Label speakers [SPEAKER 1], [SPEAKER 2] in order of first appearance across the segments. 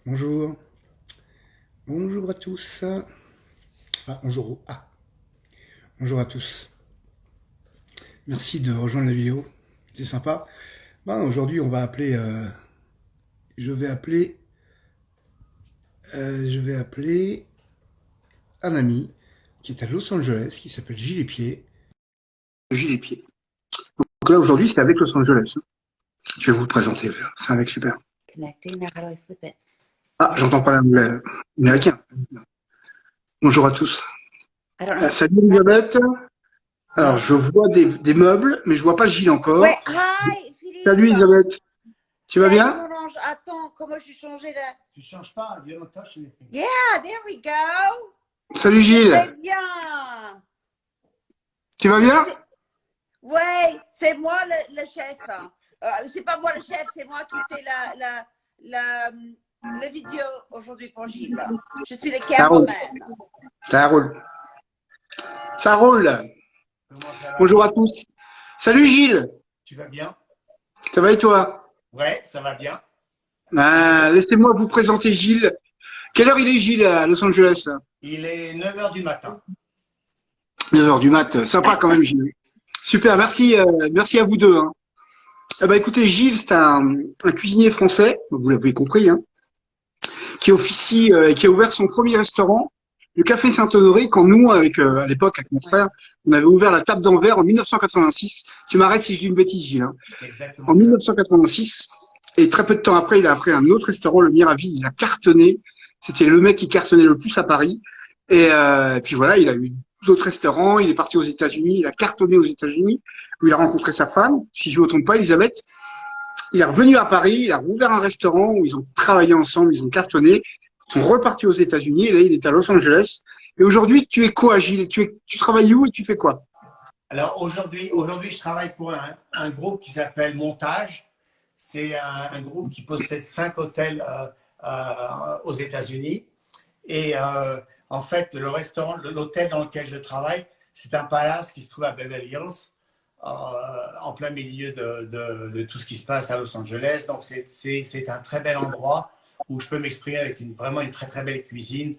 [SPEAKER 1] Bonjour, bonjour à tous. Ah, bonjour à tous. Merci de rejoindre la vidéo, c'est sympa. Aujourd'hui, je vais appeler, je vais appeler un ami qui est à Los Angeles, qui s'appelle Gilles Epied. Gilles Epied. Donc là, aujourd'hui, c'est avec Los Angeles. Je vais vous le présenter, c'est un mec super.
[SPEAKER 2] Connecting. Now, how do I flip it?
[SPEAKER 1] Ah, j'entends pas l'anglais américain. Bonjour à tous.
[SPEAKER 2] I don't know.
[SPEAKER 1] Salut Elisabeth. Alors, je vois des meubles, mais je vois pas Gilles
[SPEAKER 2] Ouais,
[SPEAKER 1] encore.
[SPEAKER 2] hi, Philippe.
[SPEAKER 1] Salut Elisabeth. Tu vas
[SPEAKER 2] Salut,
[SPEAKER 1] bien?
[SPEAKER 2] mon ange. Attends, comment j'ai changé là?
[SPEAKER 1] Tu changes pas, you don't touch anything.
[SPEAKER 2] Yeah, there we go.
[SPEAKER 1] Salut
[SPEAKER 2] Je
[SPEAKER 1] Gilles,
[SPEAKER 2] vais bien.
[SPEAKER 1] tu vas bien?
[SPEAKER 2] Ouais, c'est moi le chef. C'est pas moi le chef, c'est moi qui fais la vidéo aujourd'hui pour Gilles. Je suis le
[SPEAKER 1] Ça roule,
[SPEAKER 2] cameraman.
[SPEAKER 1] ça roule. Ça roule.
[SPEAKER 3] Comment ça va?
[SPEAKER 1] Bonjour à tous. Salut Gilles,
[SPEAKER 3] Tu vas bien?
[SPEAKER 1] ça va et toi?
[SPEAKER 3] Ouais, ça va bien.
[SPEAKER 1] Laissez-moi vous présenter Gilles. Quelle heure il est Gilles à Los Angeles?
[SPEAKER 3] Il est 9 heures du matin.
[SPEAKER 1] 9 heures du mat, sympa quand même Gilles. Super, merci, merci à vous deux, hein. Écoutez, Gilles, c'est un cuisinier français, vous l'avez compris, hein, qui officie, qui a ouvert son premier restaurant, le Café Saint-Honoré, quand nous, à l'époque, avec mon frère, on avait ouvert la Table d'Anvers en 1986. Tu m'arrêtes si je dis une bêtise, Gilles, hein.
[SPEAKER 3] Exactement
[SPEAKER 1] En
[SPEAKER 3] ça.
[SPEAKER 1] 1986. Et très peu de temps après, il a appris un autre restaurant, le Miravi. Il a cartonné. C'était le mec qui cartonnait le plus à Paris. Et puis voilà, il a eu d'autres restaurants. Il est parti aux États-Unis. Il a cartonné aux États-Unis, où il a rencontré sa femme, si je ne me trompe pas, Elisabeth. Il est revenu à Paris. Il a rouvert un restaurant où ils ont travaillé ensemble. Ils ont cartonné. Ils sont repartis aux États-Unis. Et là, il est à Los Angeles. Et aujourd'hui, tu es quoi, Gilles? Tu travailles où et tu fais quoi?
[SPEAKER 3] Alors aujourd'hui, je travaille pour un groupe qui s'appelle Montage. C'est un groupe qui possède 5 hôtels aux États-Unis. Et en fait, le restaurant, l'hôtel dans lequel je travaille, c'est un palace qui se trouve à Beverly Hills, en plein milieu de tout ce qui se passe à Los Angeles. Donc c'est un très bel endroit où je peux m'exprimer avec vraiment une très très belle cuisine,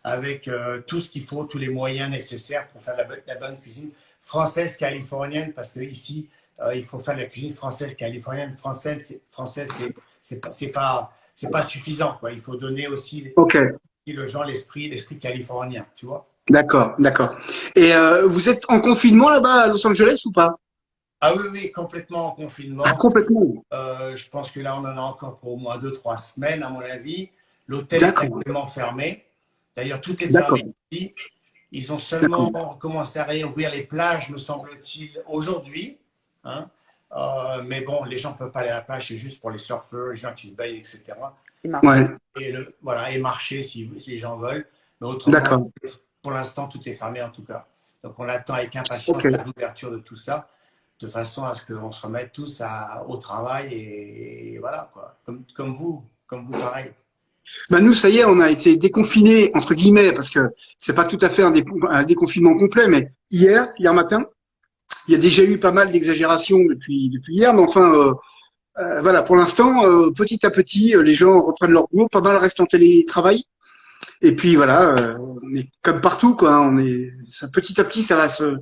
[SPEAKER 3] avec tout ce qu'il faut, tous les moyens nécessaires pour faire la bonne cuisine française californienne, parce que ici il faut faire la cuisine française californienne. C'est pas suffisant, quoi. Il faut donner aussi
[SPEAKER 1] Ok.
[SPEAKER 3] le genre l'esprit californien, tu vois.
[SPEAKER 1] D'accord, d'accord. Et vous êtes en confinement là-bas à Los Angeles ou pas?
[SPEAKER 3] Ah oui, oui, complètement en
[SPEAKER 1] Ah,
[SPEAKER 3] confinement.
[SPEAKER 1] complètement.
[SPEAKER 3] Je pense que là, on en a encore pour au moins 2, 3 semaines, à mon avis. L'hôtel est
[SPEAKER 1] D'accord,
[SPEAKER 3] actuellement fermé. D'ailleurs, tout est
[SPEAKER 1] d'accord,
[SPEAKER 3] fermé ici. Ils ont
[SPEAKER 1] d'accord.
[SPEAKER 3] seulement commencé à réouvrir les plages, me semble-t-il, aujourd'hui, hein. Mais bon, les gens ne peuvent pas aller à la plage, c'est juste pour les surfeurs, les gens qui se baignent, etc.
[SPEAKER 1] Ouais,
[SPEAKER 3] Et, voilà, et marcher si les gens veulent. Mais autrement,
[SPEAKER 1] d'accord.
[SPEAKER 3] pour l'instant, tout est fermé en tout cas. Donc, on attend avec
[SPEAKER 1] Ok.
[SPEAKER 3] impatience l'ouverture de tout ça, de façon à ce qu'on se remette tous au travail et voilà, quoi. Comme vous pareil.
[SPEAKER 1] Nous, ça y est, on a été déconfinés entre guillemets parce que c'est pas tout à fait un déconfinement complet, mais hier matin, il y a déjà eu pas mal d'exagérations depuis hier, mais enfin, voilà, pour l'instant, petit à petit, les gens reprennent leur boulot, pas mal restent en télétravail. Et puis voilà, on est comme partout, quoi, hein. Petit à petit, ça va se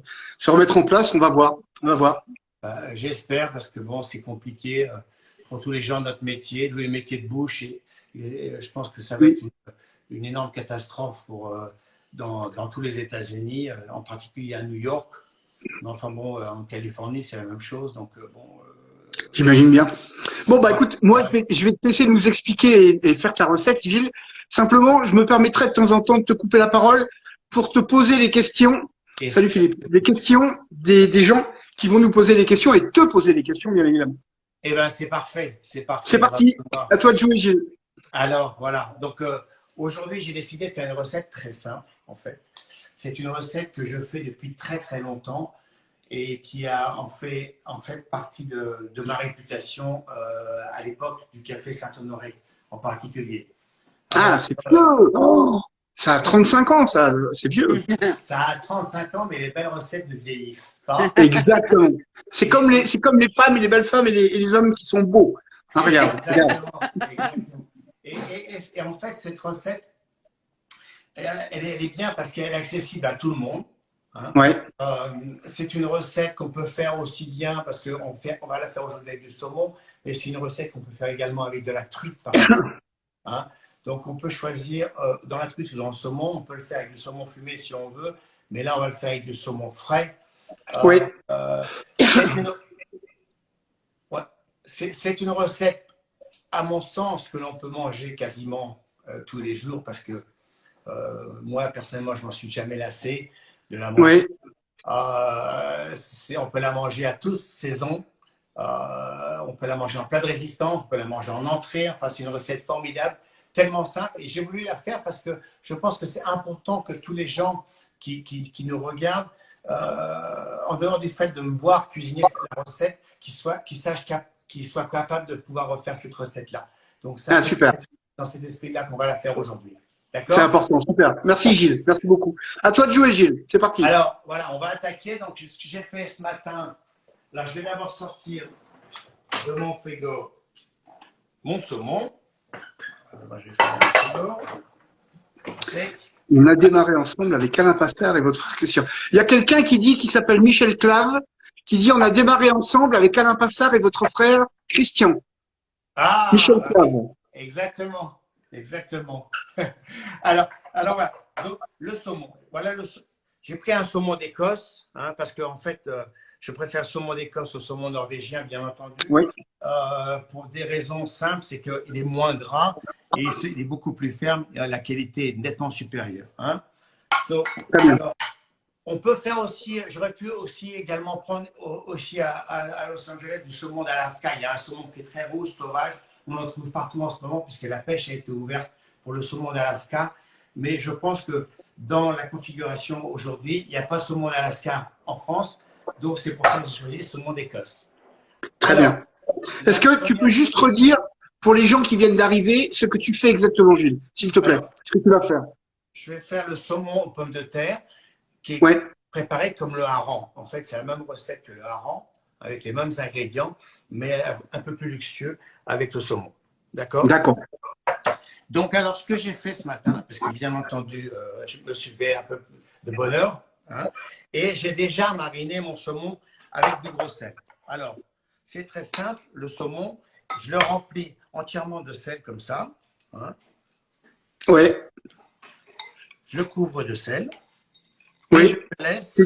[SPEAKER 1] remettre en place. On va voir, on va voir.
[SPEAKER 3] J'espère, parce que bon, c'est compliqué pour tous les gens de notre métier, tous les métiers de bouche. Et je pense que ça va être une énorme catastrophe dans tous les États-Unis, en particulier à New York. Mais enfin bon, en Californie, c'est la même chose. Donc bon.
[SPEAKER 1] J'imagine bien. Bon, écoute, moi, je vais te laisser nous expliquer et faire ta recette, Gilles. Simplement, je me permettrai de temps en temps de te couper la parole pour te poser les questions.
[SPEAKER 3] Et
[SPEAKER 1] Salut Philippe. Les questions des gens qui vont nous poser des questions et te poser des questions, bien évidemment.
[SPEAKER 3] eh ben, c'est parfait, c'est
[SPEAKER 1] C'est
[SPEAKER 3] parfait.
[SPEAKER 1] parti. À toi de jouer, Gilles.
[SPEAKER 3] Alors, voilà. Donc, aujourd'hui, j'ai décidé de faire une recette très simple, en fait. C'est une recette que je fais depuis très, très longtemps et qui a en fait partie de ma réputation à l'époque du Café Saint-Honoré, en particulier.
[SPEAKER 1] Ah,
[SPEAKER 3] Alors,
[SPEAKER 1] c'est vieux. Oh, ça a 35 ans, ça. C'est vieux.
[SPEAKER 3] ça a 35 ans, mais les belles recettes ne vieillissent pas.
[SPEAKER 1] Exactement.
[SPEAKER 3] Et
[SPEAKER 1] C'est comme les femmes et les belles femmes et les hommes qui sont beaux. Ah, regarde, regarde.
[SPEAKER 3] exactement, exactement. Et en fait, cette recette, elle est bien parce qu'elle est accessible à tout le monde. Hein.
[SPEAKER 1] Ouais.
[SPEAKER 3] C'est une recette qu'on peut faire aussi bien parce on va la faire aujourd'hui avec du saumon, mais c'est une recette qu'on peut faire également avec de la truite, par exemple. Hein. Donc, on peut choisir dans la truite ou dans le saumon. On peut le faire avec du saumon fumé si on veut, mais là, on va le faire avec du saumon frais.
[SPEAKER 1] Oui.
[SPEAKER 3] C'est une recette, à mon sens, que l'on peut manger quasiment tous les jours parce que moi, personnellement, je ne m'en suis jamais lassé de la manger.
[SPEAKER 1] Oui.
[SPEAKER 3] On peut la manger à toutes saisons. On peut la manger en plat de résistance, on peut la manger en entrée. Enfin, c'est une recette formidable, tellement simple. Et j'ai voulu la faire parce que je pense que c'est important que tous les gens qui nous regardent, en dehors du fait de me voir cuisiner la recette, qu'ils soient capables de pouvoir refaire cette recette-là. Donc, ça, c'est
[SPEAKER 1] super.
[SPEAKER 3] dans cet esprit-là qu'on va la faire aujourd'hui.
[SPEAKER 1] C'est important, super. Merci Gilles, merci beaucoup. À toi de jouer Gilles, c'est parti.
[SPEAKER 3] Alors, voilà, on va attaquer. Donc, ce que j'ai fait ce matin, là, je vais d'abord sortir de mon frigo mon saumon. Je vais faire mon frigo.
[SPEAKER 1] On a démarré ensemble avec Alain Pasteur et votre frère Christian. Il y a quelqu'un qui s'appelle Michel Clave, qui dit on a démarré ensemble avec Alain Passard et votre frère Christian.
[SPEAKER 3] Ah,
[SPEAKER 1] Michel Clave.
[SPEAKER 3] Exactement, exactement. Alors voilà, donc, le saumon. Voilà j'ai pris un saumon d'Écosse, hein, parce que en fait, je préfère le saumon d'Écosse au saumon norvégien, bien entendu.
[SPEAKER 1] Oui.
[SPEAKER 3] Pour des raisons simples, c'est qu'il est moins gras et il est beaucoup plus ferme. Et la qualité est nettement supérieure. Hein. Alors, on peut faire aussi, j'aurais pu aussi également prendre aussi à Los Angeles du saumon d'Alaska. Il y a un saumon qui est très rouge, sauvage. On en trouve partout en ce moment puisque la pêche a été ouverte pour le saumon d'Alaska. Mais je pense que dans la configuration aujourd'hui, il n'y a pas de saumon d'Alaska en France. Donc, c'est pour ça que j'ai choisi le saumon d'Écosse.
[SPEAKER 1] Très bien. Est-ce que tu peux juste redire, pour les gens qui viennent d'arriver, ce que tu fais exactement, Gilles, s'il te plaît? Ce que tu vas faire.
[SPEAKER 3] Je vais faire le saumon aux pommes de terre, qui est préparé comme le hareng. En fait, c'est la même recette que le hareng, avec les mêmes ingrédients, mais un peu plus luxueux avec le saumon. D'accord?
[SPEAKER 1] D'accord.
[SPEAKER 3] Donc, alors, ce que j'ai fait ce matin, parce que bien entendu, je me suis fait un peu de bonne heure, hein, et j'ai déjà mariné mon saumon avec du gros sel. Alors, c'est très simple, le saumon, je le remplis entièrement de sel comme ça. Hein.
[SPEAKER 1] Oui.
[SPEAKER 3] Je le couvre de sel.
[SPEAKER 1] Oui.
[SPEAKER 3] Et je le laisse.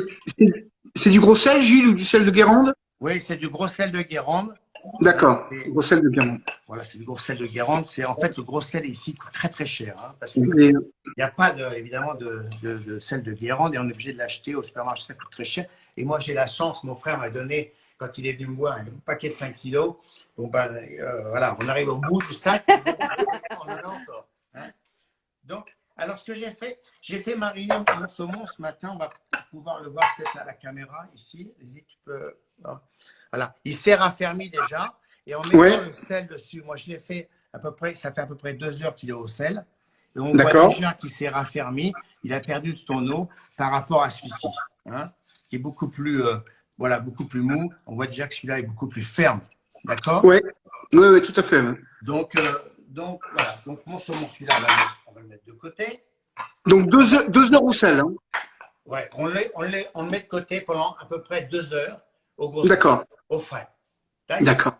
[SPEAKER 1] C'est du gros sel, Gilles, ou du sel de Guérande?
[SPEAKER 3] Oui, c'est du gros sel de Guérande.
[SPEAKER 1] D'accord, gros sel de Guérande.
[SPEAKER 3] Voilà, c'est du gros sel de Guérande. C'est en fait le gros sel ici coûte très très cher, hein, parce qu'il n'y a pas évidemment de sel de Guérande et on est obligé de l'acheter au supermarché, ça coûte très cher. Et moi j'ai la chance, mon frère m'a donné, quand il est venu me voir, un paquet de 5 kilos. Bon ben voilà, on arrive au bout du sac, on en a encore. Hein. Donc, alors ce que j'ai fait mariner mon saumon ce matin, on va pouvoir le voir peut-être à la caméra ici. Vas-y, tu peux. Voilà, il s'est raffermi déjà et on met le sel dessus. Moi, je l'ai fait à peu près, ça fait à peu près 2 heures qu'il est au sel. Et on voit déjà qu'il s'est raffermi. Il a perdu de son eau par rapport à celui-ci, hein, qui est beaucoup plus, voilà, beaucoup plus mou. On voit déjà que celui-là est beaucoup plus ferme. D'accord?
[SPEAKER 1] Oui, tout à fait.
[SPEAKER 3] Donc voilà. Donc mon saumon, celui-là, on va le mettre de côté.
[SPEAKER 1] Donc 2 heures au sel. Hein.
[SPEAKER 3] Ouais, on le met de côté pendant à peu près 2 heures au gros sel.
[SPEAKER 1] D'accord.
[SPEAKER 3] Au frais.
[SPEAKER 1] D'accord.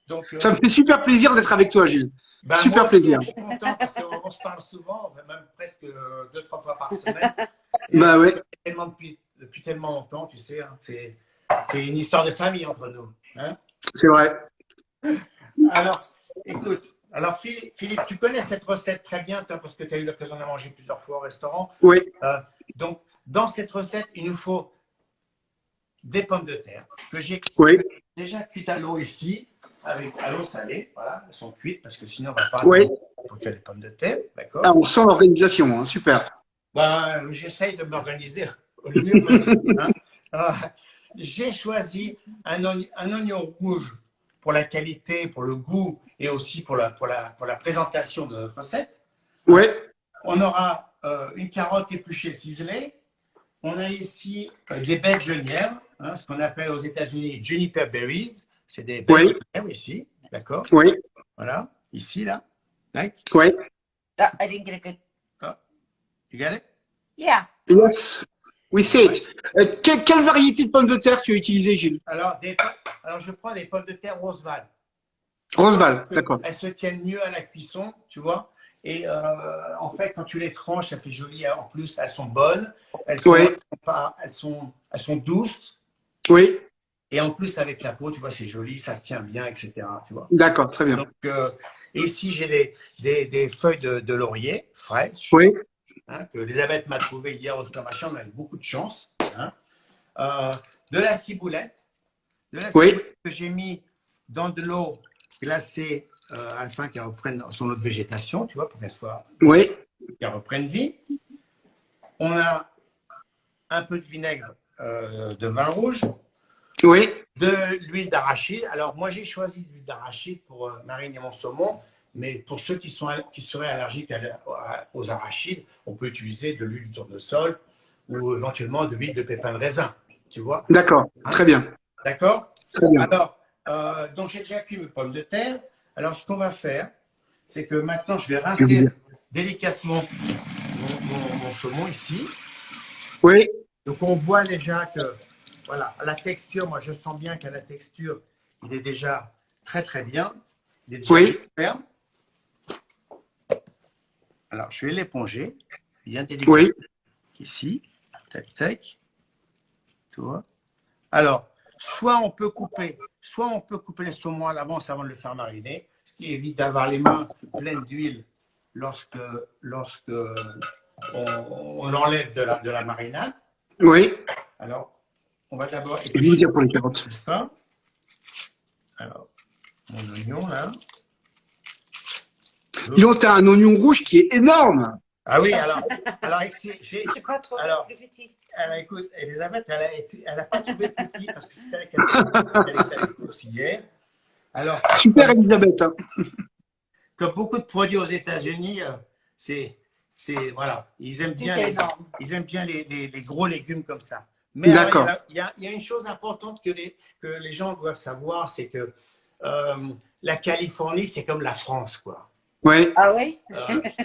[SPEAKER 3] Donc,
[SPEAKER 1] ça me fait super plaisir d'être avec toi, Gilles. Super
[SPEAKER 3] moi
[SPEAKER 1] plaisir.
[SPEAKER 3] Je suis content parce qu'on se parle souvent, même presque 2-3 fois par semaine. Depuis tellement longtemps, tu sais, hein, c'est une histoire de famille entre nous. Hein.
[SPEAKER 1] C'est vrai.
[SPEAKER 3] Alors, écoute, Philippe, tu connais cette recette très bien, toi, parce que tu as eu l'occasion de manger plusieurs fois au restaurant.
[SPEAKER 1] Oui.
[SPEAKER 3] Donc, dans cette recette, il nous faut des pommes de terre que j'ai déjà cuites à l'eau ici, avec à l'eau salée. Voilà, elles sont cuites parce que sinon on va pas pour que les pommes de terre. D'accord.
[SPEAKER 1] Ah, on sent l'organisation, hein, super.
[SPEAKER 3] J'essaye de m'organiser le mieux possible. Hein. J'ai choisi un oignon rouge pour la qualité, pour le goût et aussi pour la présentation de notre recette.
[SPEAKER 1] Oui.
[SPEAKER 3] On aura une carotte épluchée ciselée. On a ici des baies de genièvre, hein, ce qu'on appelle aux États-Unis juniper berries. C'est des baies de genièvre ici, d'accord?
[SPEAKER 1] Oui.
[SPEAKER 3] Voilà, ici, là. Right?
[SPEAKER 1] Ouais.
[SPEAKER 2] I didn't get a good.
[SPEAKER 3] Oh, you get it?
[SPEAKER 2] Yeah.
[SPEAKER 1] Yes. We see it. Quelle variété de pommes de terre tu as utilisé, Gilles?
[SPEAKER 3] Alors, je prends des pommes de terre Roseval.
[SPEAKER 1] Roseval, d'accord.
[SPEAKER 3] Elles se tiennent mieux à la cuisson, tu vois. Et en fait, quand tu les tranches, ça fait joli. En plus, elles sont bonnes. Elles sont,
[SPEAKER 1] Oui.
[SPEAKER 3] elles sont douces.
[SPEAKER 1] Oui.
[SPEAKER 3] Et en plus, avec la peau, tu vois, c'est joli, ça se tient bien, etc. Tu vois.
[SPEAKER 1] D'accord, très bien.
[SPEAKER 3] Donc, ici, j'ai des feuilles de laurier fraîches,
[SPEAKER 1] Oui.
[SPEAKER 3] hein, que Elisabeth m'a trouvé hier dans ma chambre avec beaucoup de chance. Hein. De la ciboulette.
[SPEAKER 1] Oui.
[SPEAKER 3] Que j'ai mis dans de l'eau glacée afin qu'elle reprenne son autre végétation, tu vois, pour
[SPEAKER 1] Oui.
[SPEAKER 3] qu'elle reprenne vie. On a un peu de vinaigre de vin rouge,
[SPEAKER 1] Oui.
[SPEAKER 3] de l'huile d'arachide. Alors, moi, j'ai choisi de l'huile d'arachide pour mariner mon saumon, mais pour ceux qui seraient allergiques aux arachides, on peut utiliser de l'huile de tournesol ou éventuellement de l'huile de pépins de raisin, tu vois.
[SPEAKER 1] D'accord,
[SPEAKER 3] Hein?
[SPEAKER 1] très bien.
[SPEAKER 3] D'accord?
[SPEAKER 1] Très bien.
[SPEAKER 3] Alors, donc j'ai déjà cuit mes pommes de terre. Alors, ce qu'on va faire, c'est que maintenant, je vais rincer délicatement mon saumon ici.
[SPEAKER 1] Oui.
[SPEAKER 3] Donc, on voit déjà que, voilà, la texture, moi, je sens bien qu'à la texture, il est déjà très, très bien. Il est déjà bien ferme. Alors, je vais l'éponger bien délicatement.
[SPEAKER 1] Oui.
[SPEAKER 3] Ici. Tac, tac. Tu vois? Alors, soit on peut couper le saumon à l'avance avant de le faire mariner, ce qui évite d'avoir les mains pleines d'huile lorsque on l'enlève de la marinade.
[SPEAKER 1] Oui.
[SPEAKER 3] Alors, on va d'abord
[SPEAKER 1] Je vous dire pour les carottes.
[SPEAKER 3] n'est-ce pas? Alors, mon oignon là.
[SPEAKER 1] Là, tu as un oignon rouge qui est énorme.
[SPEAKER 3] Ah oui, alors
[SPEAKER 2] Je sais pas trop.
[SPEAKER 3] alors, écoute, Elisabeth, elle a pas trouvé plus petit parce que c'était avec elle était à les courses hier. Alors,
[SPEAKER 1] Super, Elisabeth. Hein.
[SPEAKER 3] comme beaucoup de produits aux États-Unis, voilà, ils aiment bien les gros légumes comme ça. Mais
[SPEAKER 1] d'accord.
[SPEAKER 3] Il y a une chose importante que les gens doivent savoir, c'est que la Californie, c'est comme la France, quoi.
[SPEAKER 1] Oui.
[SPEAKER 2] Ah oui?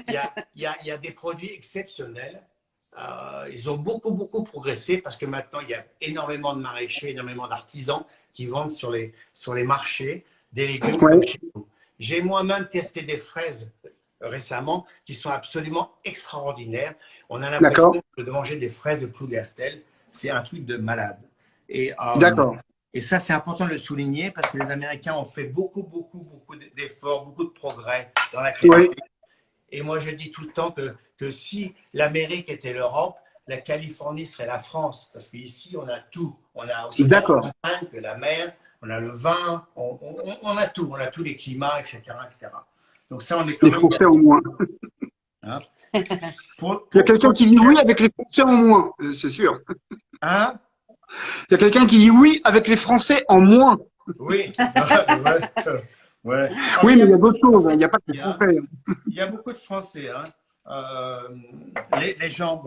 [SPEAKER 3] Il y a des produits exceptionnels. Ils ont beaucoup, beaucoup progressé parce que maintenant, il y a énormément de maraîchers, énormément d'artisans qui vendent sur les marchés des légumes comme chez nous. J'ai moi-même testé des fraises récemment qui sont absolument extraordinaires. On a l'impression de manger des fraises de Plougastel. C'est un truc de malade.
[SPEAKER 1] D'accord.
[SPEAKER 3] Et ça, c'est important de le souligner parce que les Américains ont fait beaucoup, beaucoup, beaucoup d'efforts, beaucoup de progrès dans la qualité.
[SPEAKER 1] Oui.
[SPEAKER 3] Et moi, je dis tout le temps que si l'Amérique était l'Europe, la Californie serait la France. Parce qu'ici, on a tout. On a aussi la montagne que la mer, on a le vin, on a tout. On a tous les climats, etc. etc. Donc ça, on est quand
[SPEAKER 1] les Français en moins.
[SPEAKER 3] Hein?
[SPEAKER 1] Il y a quelqu'un qui dit oui avec les Français en moins, c'est sûr.
[SPEAKER 3] Hein?
[SPEAKER 1] Il y a quelqu'un qui dit oui avec les Français en moins.
[SPEAKER 3] Oui. Ouais.
[SPEAKER 1] Oui, mais il y a d'autres choses. Il n'y a pas que les Français.
[SPEAKER 3] Il y a beaucoup de Français. Hein. Les gens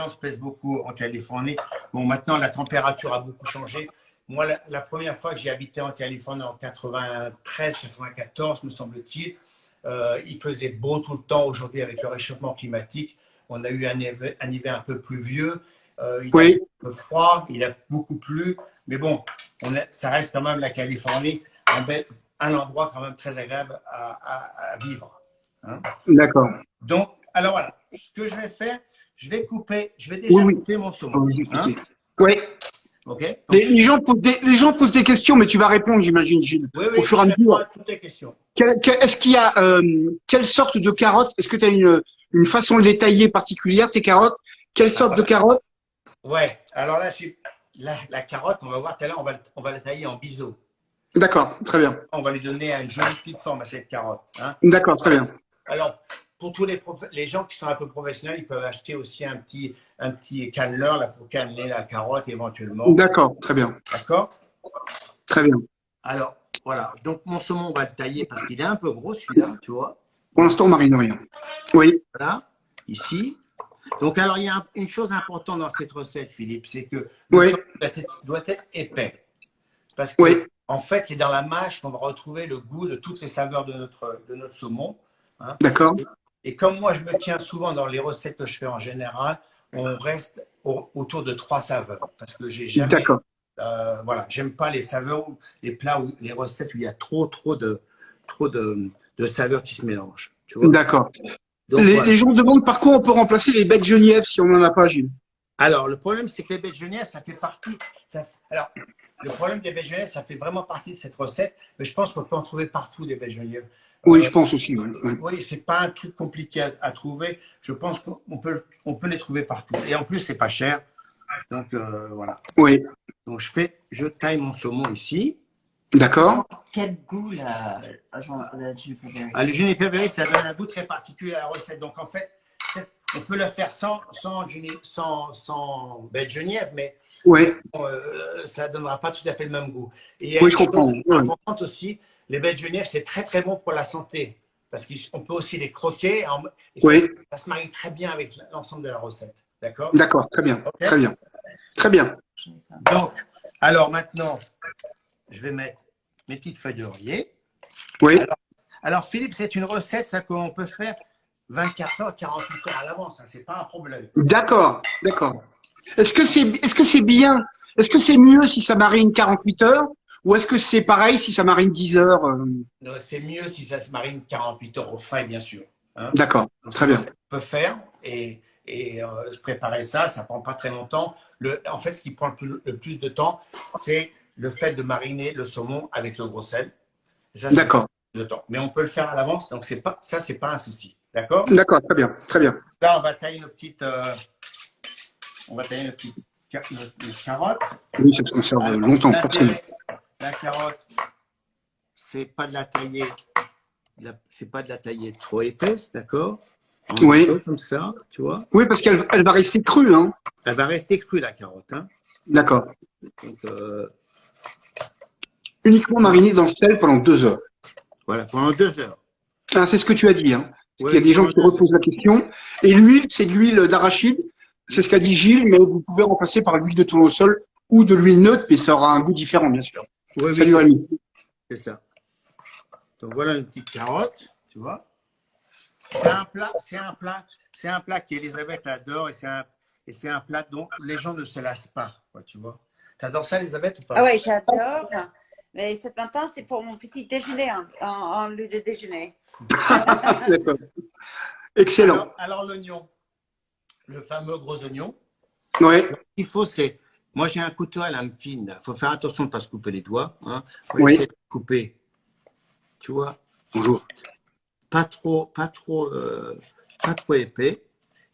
[SPEAKER 3] se plaisent beaucoup en Californie. Bon, maintenant, la température a beaucoup changé. Moi, la première fois que j'ai habité en Californie en 93-94, me semble-t-il, il faisait beau tout le temps. Aujourd'hui, avec le réchauffement climatique, on a eu un hiver un peu pluvieux. Il a fait un peu froid, il a beaucoup plu. Mais bon, ça reste quand même la Californie, un endroit quand même très agréable à vivre. Hein.
[SPEAKER 1] D'accord.
[SPEAKER 3] Donc, alors voilà, ce que je vais faire, je vais déjà couper mon saumon. Hein.
[SPEAKER 1] Oui.
[SPEAKER 3] Okay. Donc,
[SPEAKER 1] les gens posent des questions, mais tu vas répondre, j'imagine, Gilles.
[SPEAKER 3] Oui,
[SPEAKER 1] au fur et à mesure.
[SPEAKER 3] À toutes les questions.
[SPEAKER 1] Est-ce qu'il y a quelle sorte de carottes? Est-ce que tu as une façon de les tailler particulière, tes carottes? Quelle sorte de carottes?
[SPEAKER 3] Ouais, alors là, la carotte, on va voir tout à l'heure, on va la tailler en biseau.
[SPEAKER 1] D'accord, très bien.
[SPEAKER 3] On va lui donner une jolie petite forme à cette carotte. Hein.
[SPEAKER 1] D'accord, très bien.
[SPEAKER 3] Alors, pour tous les gens qui sont un peu professionnels, ils peuvent acheter aussi un petit canneleur là, pour canneler la carotte éventuellement.
[SPEAKER 1] D'accord, très bien.
[SPEAKER 3] D'accord?
[SPEAKER 1] Très bien.
[SPEAKER 3] Alors, voilà. Donc, mon saumon, on va le tailler parce qu'il est un peu gros celui-là, tu vois.
[SPEAKER 1] Pour l'instant, on marine rien. Oui.
[SPEAKER 3] Voilà, ici. Donc, alors, il y a une chose importante dans cette recette, Philippe, c'est que le saumon doit être épais. Parce que En fait, c'est dans la mâche qu'on va retrouver le goût de toutes les saveurs de notre saumon. Hein.
[SPEAKER 1] D'accord.
[SPEAKER 3] Et comme moi, je me tiens souvent dans les recettes que je fais en général, on reste autour de 3 saveurs. Parce que j'ai jamais.
[SPEAKER 1] D'accord.
[SPEAKER 3] Voilà, j'aime pas les saveurs, les plats, les recettes où il y a trop de saveurs qui se mélangent. Tu vois.
[SPEAKER 1] D'accord.
[SPEAKER 3] Donc,
[SPEAKER 1] Les,
[SPEAKER 3] voilà.
[SPEAKER 1] les gens demandent par quoi on peut remplacer les baies de genièvre si on n'en a pas, Gilles.
[SPEAKER 3] Alors, le problème, c'est que les baies de genièvre, ça fait partie. Alors, le problème des baies de genièvre, ça fait vraiment partie de cette recette, mais je pense qu'on peut en trouver partout des baies de genièvre.
[SPEAKER 1] Oui, je pense aussi. Ouais.
[SPEAKER 3] Oui, c'est pas un truc compliqué à trouver. Je pense qu'on peut les trouver partout. Et en plus, c'est pas cher. Donc, voilà.
[SPEAKER 1] Oui.
[SPEAKER 3] Donc, je taille mon saumon ici.
[SPEAKER 1] D'accord.
[SPEAKER 2] Quel goût, là, le juniper berry.
[SPEAKER 3] Le juniper berry, ça donne un goût très particulier à la recette. Donc, en fait, on peut le faire sans baie de genièvre, mais
[SPEAKER 1] Oui.
[SPEAKER 3] ça ne donnera pas tout à fait le même goût. Et il y a
[SPEAKER 1] Oui,
[SPEAKER 3] une
[SPEAKER 1] je comprends.
[SPEAKER 3] chose importante aussi, les baies de genièvre, c'est très, très bon pour la santé. Parce qu'on peut aussi les croquer. Et
[SPEAKER 1] Oui.
[SPEAKER 3] ça se marie très bien avec l'ensemble de la recette. D'accord?
[SPEAKER 1] D'accord. Très bien.
[SPEAKER 3] Okay.
[SPEAKER 1] Très bien. Très bien.
[SPEAKER 3] Donc, alors maintenant, je vais mettre mes petites feuilles d'oreiller.
[SPEAKER 1] Oui.
[SPEAKER 3] Alors, Philippe, c'est une recette, ça, qu'on peut faire 24 heures, 48 heures à l'avance. Ce n'est pas un problème.
[SPEAKER 1] D'accord. D'accord. Est-ce que c'est bien? Est-ce que c'est mieux si ça marine 48 heures? Ou est-ce que c'est pareil si ça marine 10 heures?
[SPEAKER 3] C'est mieux si ça se marine 48 heures au frais, bien sûr. Hein.
[SPEAKER 1] D'accord. Très bien.
[SPEAKER 3] On peut faire et je préparais ça, ça ne prend pas très longtemps. En fait, ce qui prend le plus de temps, c'est le fait de mariner le saumon avec le gros sel.
[SPEAKER 1] D'accord.
[SPEAKER 3] Mais on peut le faire à l'avance, donc c'est pas un souci. D'accord?
[SPEAKER 1] D'accord, très bien, très bien.
[SPEAKER 3] Là, on va tailler nos petites carottes.
[SPEAKER 1] Oui, ça se conserve longtemps, forcément.
[SPEAKER 3] La carotte, c'est pas de la tailler trop épaisse, d'accord?
[SPEAKER 1] Oui.
[SPEAKER 3] Comme ça, tu vois.
[SPEAKER 1] Oui, parce qu'elle va rester crue, hein.
[SPEAKER 3] Elle va rester crue, la carotte, hein.
[SPEAKER 1] D'accord.
[SPEAKER 3] Donc,
[SPEAKER 1] uniquement marinée dans le sel pendant 2 heures.
[SPEAKER 3] Voilà, pendant 2 heures.
[SPEAKER 1] Ah, c'est ce que tu as dit, hein.
[SPEAKER 3] Ouais,
[SPEAKER 1] il y a des gens qui reposent la question. Et l'huile, c'est de l'huile d'arachide. C'est ce qu'a dit Gilles, mais vous pouvez remplacer par l'huile de tournesol ou de l'huile neutre, mais ça aura un goût différent, bien sûr.
[SPEAKER 3] Oui,
[SPEAKER 1] Salut Rémi.
[SPEAKER 3] C'est ça. Donc voilà une petite carotte, tu vois. C'est un plat qu'Elisabeth adore et c'est un plat dont les gens ne se lassent pas, quoi, tu vois. Tu adores ça, Elisabeth, ou pas?
[SPEAKER 2] Ah oui, j'adore. Mais ce matin, c'est pour mon petit déjeuner, en lieu de déjeuner.
[SPEAKER 1] D'accord. Excellent.
[SPEAKER 3] Alors l'oignon, le fameux gros oignon.
[SPEAKER 1] Oui.
[SPEAKER 3] Il faut, moi j'ai un couteau à lame fine. Il faut faire attention de ne pas se couper les doigts. Hein.
[SPEAKER 1] Oui.
[SPEAKER 3] Essayer de couper, tu vois.
[SPEAKER 1] Bonjour.
[SPEAKER 3] Pas trop épais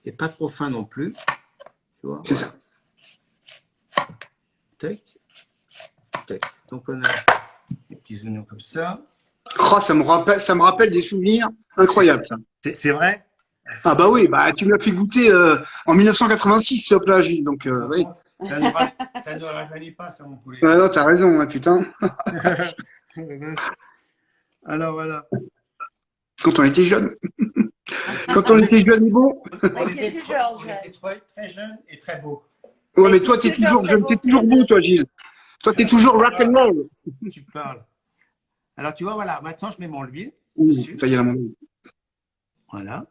[SPEAKER 3] et pas trop fin non plus. Tu vois.
[SPEAKER 1] C'est ça.
[SPEAKER 3] Tac, tac. Donc on a des petits oignons comme ça.
[SPEAKER 1] Oh, ça me rappelle des souvenirs incroyables, ça.
[SPEAKER 3] C'est vrai?
[SPEAKER 1] Ah bah oui, bah tu me l'as fait goûter en 1986 ce plat, Gilles, donc oui.
[SPEAKER 3] Ça ne rajeunit pas, ça, mon poulet.
[SPEAKER 1] Ah non, t'as raison, hein, putain.
[SPEAKER 3] Alors voilà.
[SPEAKER 1] Quand on était jeune. Quand on était jeune et beau.
[SPEAKER 3] On était très jeunes et très beaux.
[SPEAKER 1] Ouais, mais toi, t'es toujours jeune, t'es toujours beau, toi, Gilles. Toi, t'es toujours rock and roll.
[SPEAKER 3] Tu parles. Alors, tu vois, voilà, maintenant, je mets mon huile.
[SPEAKER 1] Ouh, ça y est, la monnaie.
[SPEAKER 3] Voilà.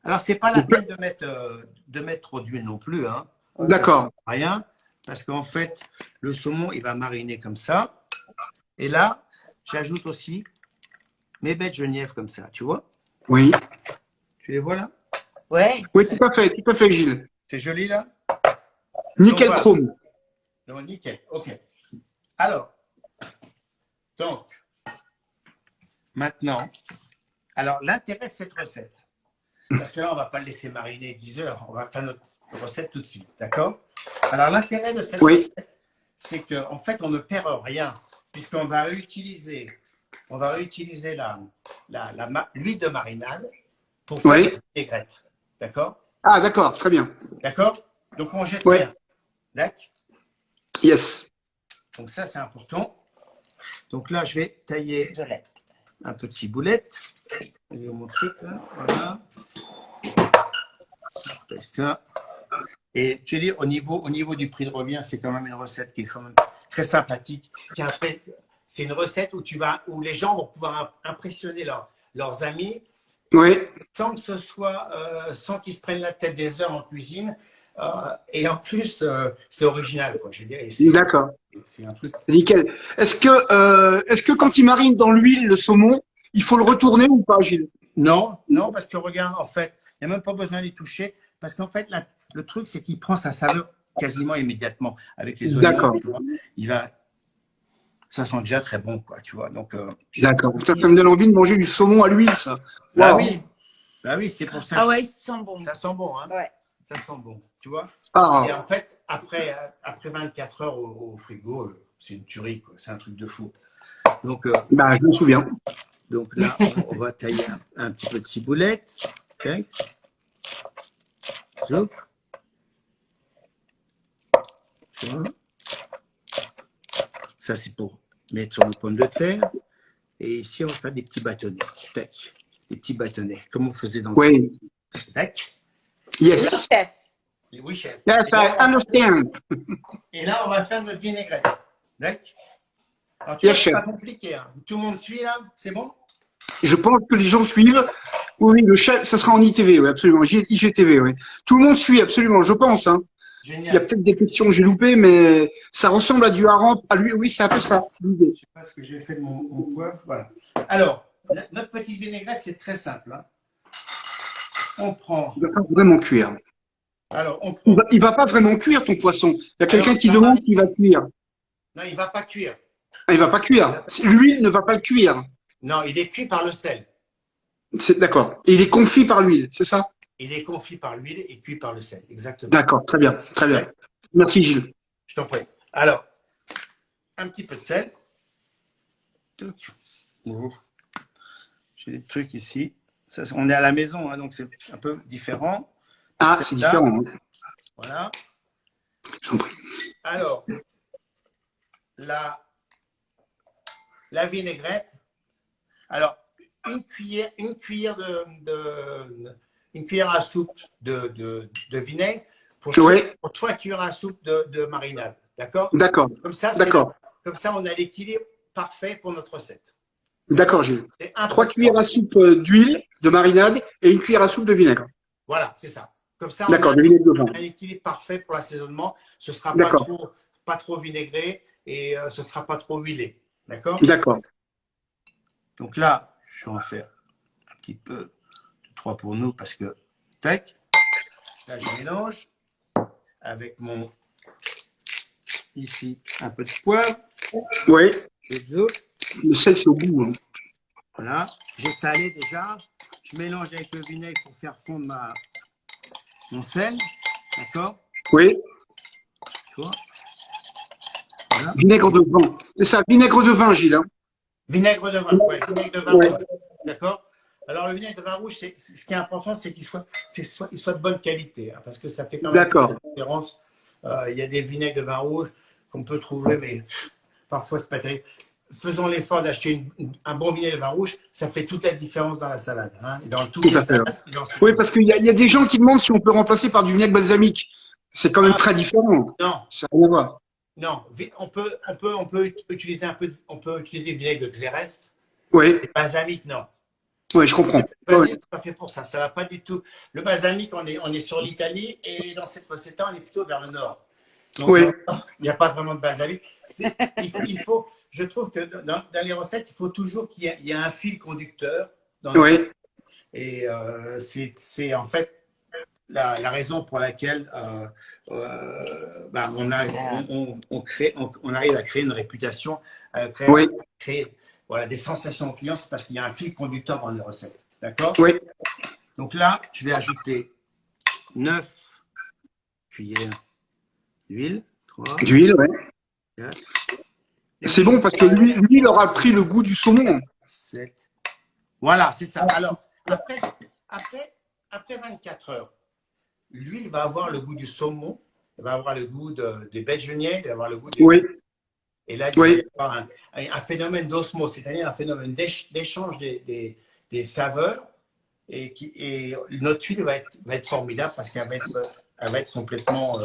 [SPEAKER 3] Alors, c'est pas la peine de mettre trop d'huile non plus. Hein.
[SPEAKER 1] D'accord.
[SPEAKER 3] Rien. Parce qu'en fait, le saumon, il va mariner comme ça. Et là, j'ajoute aussi mes baies de genièvre comme ça, tu vois?
[SPEAKER 1] Oui.
[SPEAKER 3] Tu les vois là?
[SPEAKER 2] Oui.
[SPEAKER 1] Oui, tout à fait, Gilles.
[SPEAKER 3] C'est joli là?
[SPEAKER 1] Nickel
[SPEAKER 3] donc,
[SPEAKER 1] chrome.
[SPEAKER 3] Donc, nickel, ok. Alors, donc, maintenant, alors l'intérêt de cette recette, parce que là, on ne va pas le laisser mariner 10 heures, on va faire notre recette tout de suite, d'accord? Alors, l'intérêt de cette recette, c'est qu'en fait, on ne perd rien, puisqu'on va réutiliser l'huile de marinade pour faire une vinaigrette, d'accord?
[SPEAKER 1] Ah, d'accord, très bien.
[SPEAKER 3] D'accord? Donc, on jette rien. D'accord?
[SPEAKER 1] Yes.
[SPEAKER 3] Donc, ça, c'est important. Donc là, je vais tailler un petit boulette. Je vais vous montrer là. Voilà. Ça. Et tu dis, au niveau du prix de revient, c'est quand même une recette qui est quand même très sympathique. Qui a fait, c'est une recette où les gens vont pouvoir impressionner leurs amis
[SPEAKER 1] Oui,
[SPEAKER 3] sans que ce soit, sans qu'ils se prennent la tête des heures en cuisine. Et en plus, c'est original, quoi. Je veux dire, et
[SPEAKER 1] d'accord.
[SPEAKER 3] c'est un truc.
[SPEAKER 1] Nickel. Est-ce que quand il marine dans l'huile le saumon, il faut le retourner ou pas, Gilles?
[SPEAKER 3] Non, non, parce que regarde, en fait, il n'y a même pas besoin d'y toucher, parce qu'en fait, le truc, c'est qu'il prend sa saveur quasiment immédiatement avec les oignons.
[SPEAKER 1] D'accord.
[SPEAKER 3] Tu vois. Ça sent déjà très bon, quoi, tu vois. Donc,
[SPEAKER 1] D'accord. Ça me donne envie de manger du saumon à l'huile, ça.
[SPEAKER 3] bah
[SPEAKER 1] Waouh.
[SPEAKER 3] oui, bah oui, c'est pour ça.
[SPEAKER 2] Ah ouais, ils sont bons.
[SPEAKER 3] Ça sent bon, hein.
[SPEAKER 2] Ouais.
[SPEAKER 3] Ça sent bon, tu vois.
[SPEAKER 1] Ah,
[SPEAKER 3] Et en fait, après 24 heures au frigo, c'est une tuerie, quoi. C'est un truc de fou. Donc,
[SPEAKER 1] bah, je me souviens.
[SPEAKER 3] donc là, on va tailler un petit peu de ciboulette. Okay. Zoup. Voilà. Ça, c'est pour mettre sur nos pommes de terre. Et ici, on va faire des petits bâtonnets. Tac. Des petits bâtonnets, comme on faisait dans le
[SPEAKER 1] Oui.
[SPEAKER 3] tac.
[SPEAKER 1] Yes.
[SPEAKER 2] Chef.
[SPEAKER 3] Oui, chef.
[SPEAKER 1] Yes, I understand.
[SPEAKER 3] Et là, on va faire notre vinaigrette. D'accord. Alors, tu
[SPEAKER 1] Yes,
[SPEAKER 3] vois, c'est
[SPEAKER 1] chef.
[SPEAKER 3] pas compliqué. Hein. Tout le monde suit là. C'est bon?
[SPEAKER 1] Je pense que les gens suivent. Oui, le chef, ça sera en ITV, oui, absolument. IGTV, oui. Tout le monde suit, absolument, je pense. Hein. Il y a
[SPEAKER 3] Génial.
[SPEAKER 1] peut-être des questions que j'ai loupées, mais ça ressemble à du hareng. À lui, oui, c'est un peu ça. C'est l'idée.
[SPEAKER 3] Je sais pas ce que j'ai fait de mon poivre. Voilà. Alors, notre petite vinaigrette, c'est très simple. Hein. On prend.
[SPEAKER 1] Il va pas vraiment cuire.
[SPEAKER 3] Alors, on
[SPEAKER 1] Il
[SPEAKER 3] prend.
[SPEAKER 1] va pas vraiment cuire ton poisson. Il y a quelqu'un
[SPEAKER 3] Alors,
[SPEAKER 1] qui
[SPEAKER 3] ça
[SPEAKER 1] demande
[SPEAKER 3] va.
[SPEAKER 1] s'il va cuire.
[SPEAKER 3] Non, il ne va pas cuire.
[SPEAKER 1] Ah, il va pas cuire. L'huile ne va pas le cuire.
[SPEAKER 3] Non, il est cuit par le sel.
[SPEAKER 1] C'est d'accord. Et il est confit par l'huile, c'est ça?
[SPEAKER 3] Il est confit par l'huile et cuit par le sel. Exactement.
[SPEAKER 1] D'accord, très bien, très bien.
[SPEAKER 3] Ouais.
[SPEAKER 1] Merci Gilles.
[SPEAKER 3] Je t'en prie. Alors, un petit peu de sel. Touc. Oh. J'ai des trucs ici. Ça, on est à la maison, hein, donc c'est un peu différent.
[SPEAKER 1] Ah,
[SPEAKER 3] C'est
[SPEAKER 1] c'est
[SPEAKER 3] là.
[SPEAKER 1] différent. Hein.
[SPEAKER 3] Voilà.
[SPEAKER 1] Je t'en prie.
[SPEAKER 3] Alors, la vinaigrette. Alors, une cuillère à soupe de vinaigre pour
[SPEAKER 1] Ouais,
[SPEAKER 3] 3 cuillères à soupe de marinade. D'accord?
[SPEAKER 1] d'accord,
[SPEAKER 3] Comme ça,
[SPEAKER 1] d'accord,
[SPEAKER 3] on a l'équilibre parfait pour notre recette.
[SPEAKER 1] d'accord Gilles.
[SPEAKER 3] C'est
[SPEAKER 1] 3
[SPEAKER 3] important.
[SPEAKER 1] cuillères à soupe d'huile, de marinade et une cuillère à soupe de vinaigre.
[SPEAKER 3] Voilà, c'est ça. Comme ça, on
[SPEAKER 1] D'accord,
[SPEAKER 3] a
[SPEAKER 1] de vinaigre de vin.
[SPEAKER 3] un équilibre parfait pour l'assaisonnement. Ce ne sera
[SPEAKER 1] D'accord,
[SPEAKER 3] pas trop vinaigré et ce ne sera pas trop huilé. D'accord?
[SPEAKER 1] d'accord.
[SPEAKER 3] Donc là, je vais en faire un petit peu de 3 pour nous parce que, tac, là, je mélange avec ici, un peu de poivre.
[SPEAKER 1] Oui,
[SPEAKER 3] Et d'autres.
[SPEAKER 1] le sel c'est au goût. Hein.
[SPEAKER 3] Voilà, j'ai salé déjà. Je mélange avec le vinaigre pour faire fondre mon sel. D'accord?
[SPEAKER 1] Oui,
[SPEAKER 3] Tu vois? Voilà.
[SPEAKER 1] vinaigre de vin. C'est ça, vinaigre de vin Gilles. Hein.
[SPEAKER 3] Vinaigre de vin, ouais, vinaigre de vin
[SPEAKER 1] Ouais.
[SPEAKER 3] rouge. D'accord? Alors, le vinaigre de vin rouge, ce qui est important, c'est qu'il soit de bonne qualité, hein, parce que ça fait quand même
[SPEAKER 1] D'accord.
[SPEAKER 3] la différence. Il y a des vinaigres de vin rouge qu'on peut trouver, mais parfois, c'est pas terrible. Faisons l'effort d'acheter un bon vinaigre de vin rouge, ça fait toute la différence dans la salade. Hein, dans toutes
[SPEAKER 1] Tout
[SPEAKER 3] les
[SPEAKER 1] à fait.
[SPEAKER 3] salades.
[SPEAKER 1] Oui, parce qu'il y a des gens qui demandent si on peut remplacer par du vinaigre balsamique. C'est quand même très différent.
[SPEAKER 3] Non,
[SPEAKER 1] Ça n'a rien à voir.
[SPEAKER 3] non, on peut utiliser du vinaigre de Xérès,
[SPEAKER 1] Oui,
[SPEAKER 3] mais balsamique, non.
[SPEAKER 1] oui, je comprends.
[SPEAKER 3] Le
[SPEAKER 1] Oui,
[SPEAKER 3] balsamique, c'est pas fait pour ça. Ça va pas du tout. Le balsamique, on est sur l'Italie et dans cette recette-là, on est plutôt vers le nord. Donc,
[SPEAKER 1] oui,
[SPEAKER 3] il n'y a pas vraiment de balsamique. Je trouve que dans les recettes, il faut toujours qu'il y ait un fil conducteur.
[SPEAKER 1] oui,
[SPEAKER 3] Et c'est en fait la raison pour laquelle on arrive à créer une réputation,
[SPEAKER 1] oui,
[SPEAKER 3] créer voilà, des sensations aux clients, c'est parce qu'il y a un fil conducteur dans les recettes. D'accord?
[SPEAKER 1] oui.
[SPEAKER 3] Donc là, je vais ajouter 9 cuillères d'huile. 3,
[SPEAKER 1] D'huile, oui.
[SPEAKER 3] 4,
[SPEAKER 1] C'est bon parce que l'huile aura pris le goût du saumon.
[SPEAKER 3] 7. Voilà, c'est ça. Alors, après 24 heures, l'huile va avoir le goût du saumon, elle va avoir le goût des baies de genièvre, elle va avoir le goût des…
[SPEAKER 1] Oui,
[SPEAKER 3] Et là, il va
[SPEAKER 1] oui,
[SPEAKER 3] y avoir un phénomène d'osmose, c'est-à-dire un phénomène d'échange des saveurs et notre huile va être formidable parce qu'elle va être complètement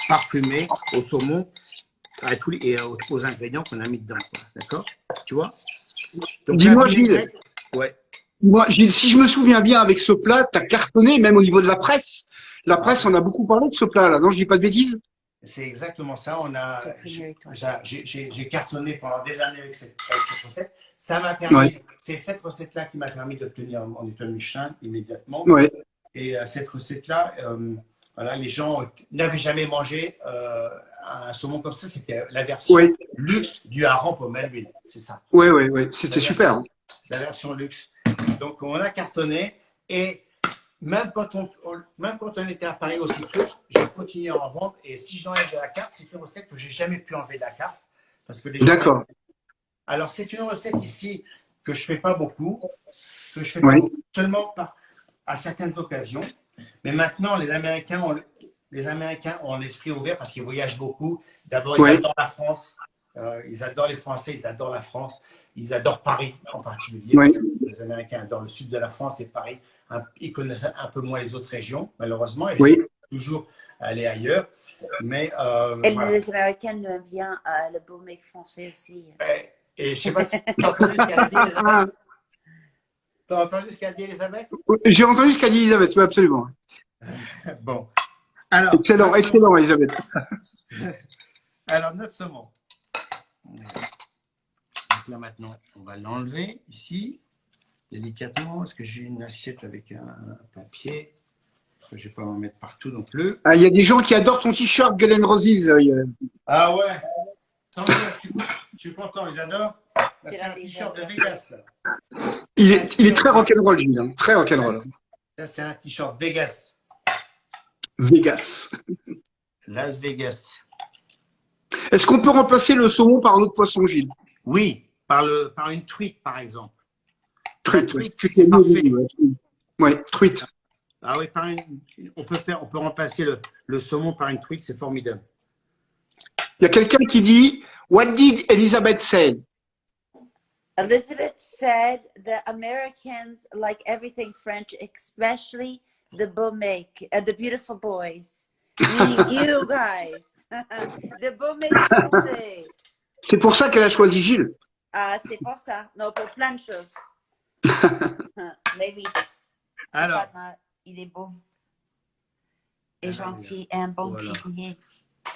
[SPEAKER 3] parfumée au saumon aux ingrédients qu'on a mis dedans. D'accord? Tu vois? Donc,
[SPEAKER 1] Dis-moi, Gilles,
[SPEAKER 3] ouais.
[SPEAKER 1] moi, Gilles, si je me souviens bien, avec ce plat, tu as cartonné même au niveau de la presse. La presse, on a beaucoup parlé de ce plat-là. Non, je dis pas de bêtises?
[SPEAKER 3] C'est exactement ça. J'ai cartonné pendant des années avec cette recette. Ça m'a permis, c'est cette recette-là qui m'a permis d'obtenir mon étoile Michelin immédiatement.
[SPEAKER 1] Ouais.
[SPEAKER 3] Et cette recette-là, voilà, les gens n'avaient jamais mangé un saumon comme ça. C'était la version luxe du hareng pomme à l'huile. C'est ça.
[SPEAKER 1] Oui. C'était super. Hein.
[SPEAKER 3] La version luxe. Donc, on a cartonné et même quand on était à Paris au Citrus, j'ai continué à en vendre. Et si j'enlève de la carte, c'est une recette que j'ai jamais pu enlever de la carte. Parce que
[SPEAKER 1] D'accord.
[SPEAKER 3] Alors, c'est une recette ici que je fais pas beaucoup, seulement à certaines occasions. Mais maintenant, les Américains ont l'esprit ouvert parce qu'ils voyagent beaucoup. D'abord, ils adorent la France. Ils adorent les Français, ils adorent la France. Ils adorent Paris en particulier. Parce que les Américains adorent le sud de la France et Paris. Ils connaissent un peu moins les autres régions, malheureusement. Ils veulent toujours aller ailleurs. Mais,
[SPEAKER 2] voilà. Les Américains aiment bien le beau mec français aussi.
[SPEAKER 3] Et je ne sais pas si tu as entendu ce qu'elle a dit, Elisabeth. Tu as entendu ce qu'a dit Elisabeth?
[SPEAKER 1] J'ai entendu ce qu'a dit Elisabeth, oui, absolument.
[SPEAKER 3] Bon. Alors,
[SPEAKER 1] excellent, Elisabeth.
[SPEAKER 3] Alors, notre saumon. Donc là, maintenant, on va l'enlever ici, délicatement, parce que j'ai une assiette avec un papier. Je ne vais pas en mettre partout non plus.
[SPEAKER 1] Ah, il y a des gens qui adorent ton t-shirt Guns N' Roses.
[SPEAKER 3] Ah ouais. Je suis content, ils adorent. C'est un t-shirt de Vegas.
[SPEAKER 1] Il est très rock'n'roll, Gilles. Hein. Très rock'n'roll.
[SPEAKER 3] Ça, c'est un t-shirt Vegas.
[SPEAKER 1] Vegas.
[SPEAKER 3] Las Vegas.
[SPEAKER 1] Est-ce qu'on peut remplacer le saumon par un autre poisson, Gilles?
[SPEAKER 3] Oui, par une truite, par exemple.
[SPEAKER 1] Truite,
[SPEAKER 3] c'est parfait.
[SPEAKER 1] Oui, truite.
[SPEAKER 3] Ah oui, on peut remplacer le saumon par une truite, c'est formidable.
[SPEAKER 1] Il y a quelqu'un qui dit What did Elizabeth say?
[SPEAKER 2] Elizabeth said the Americans like everything French, especially the beaux mecs, the beautiful boys. Meaning you guys. The beaux mecs français.
[SPEAKER 1] C'est pour ça qu'elle a choisi Gilles.
[SPEAKER 2] Ah, c'est pour ça. Non, pour plein de choses. Mais oui.
[SPEAKER 3] Alors.
[SPEAKER 2] Il est beau. Et gentil et un bon cuisinier.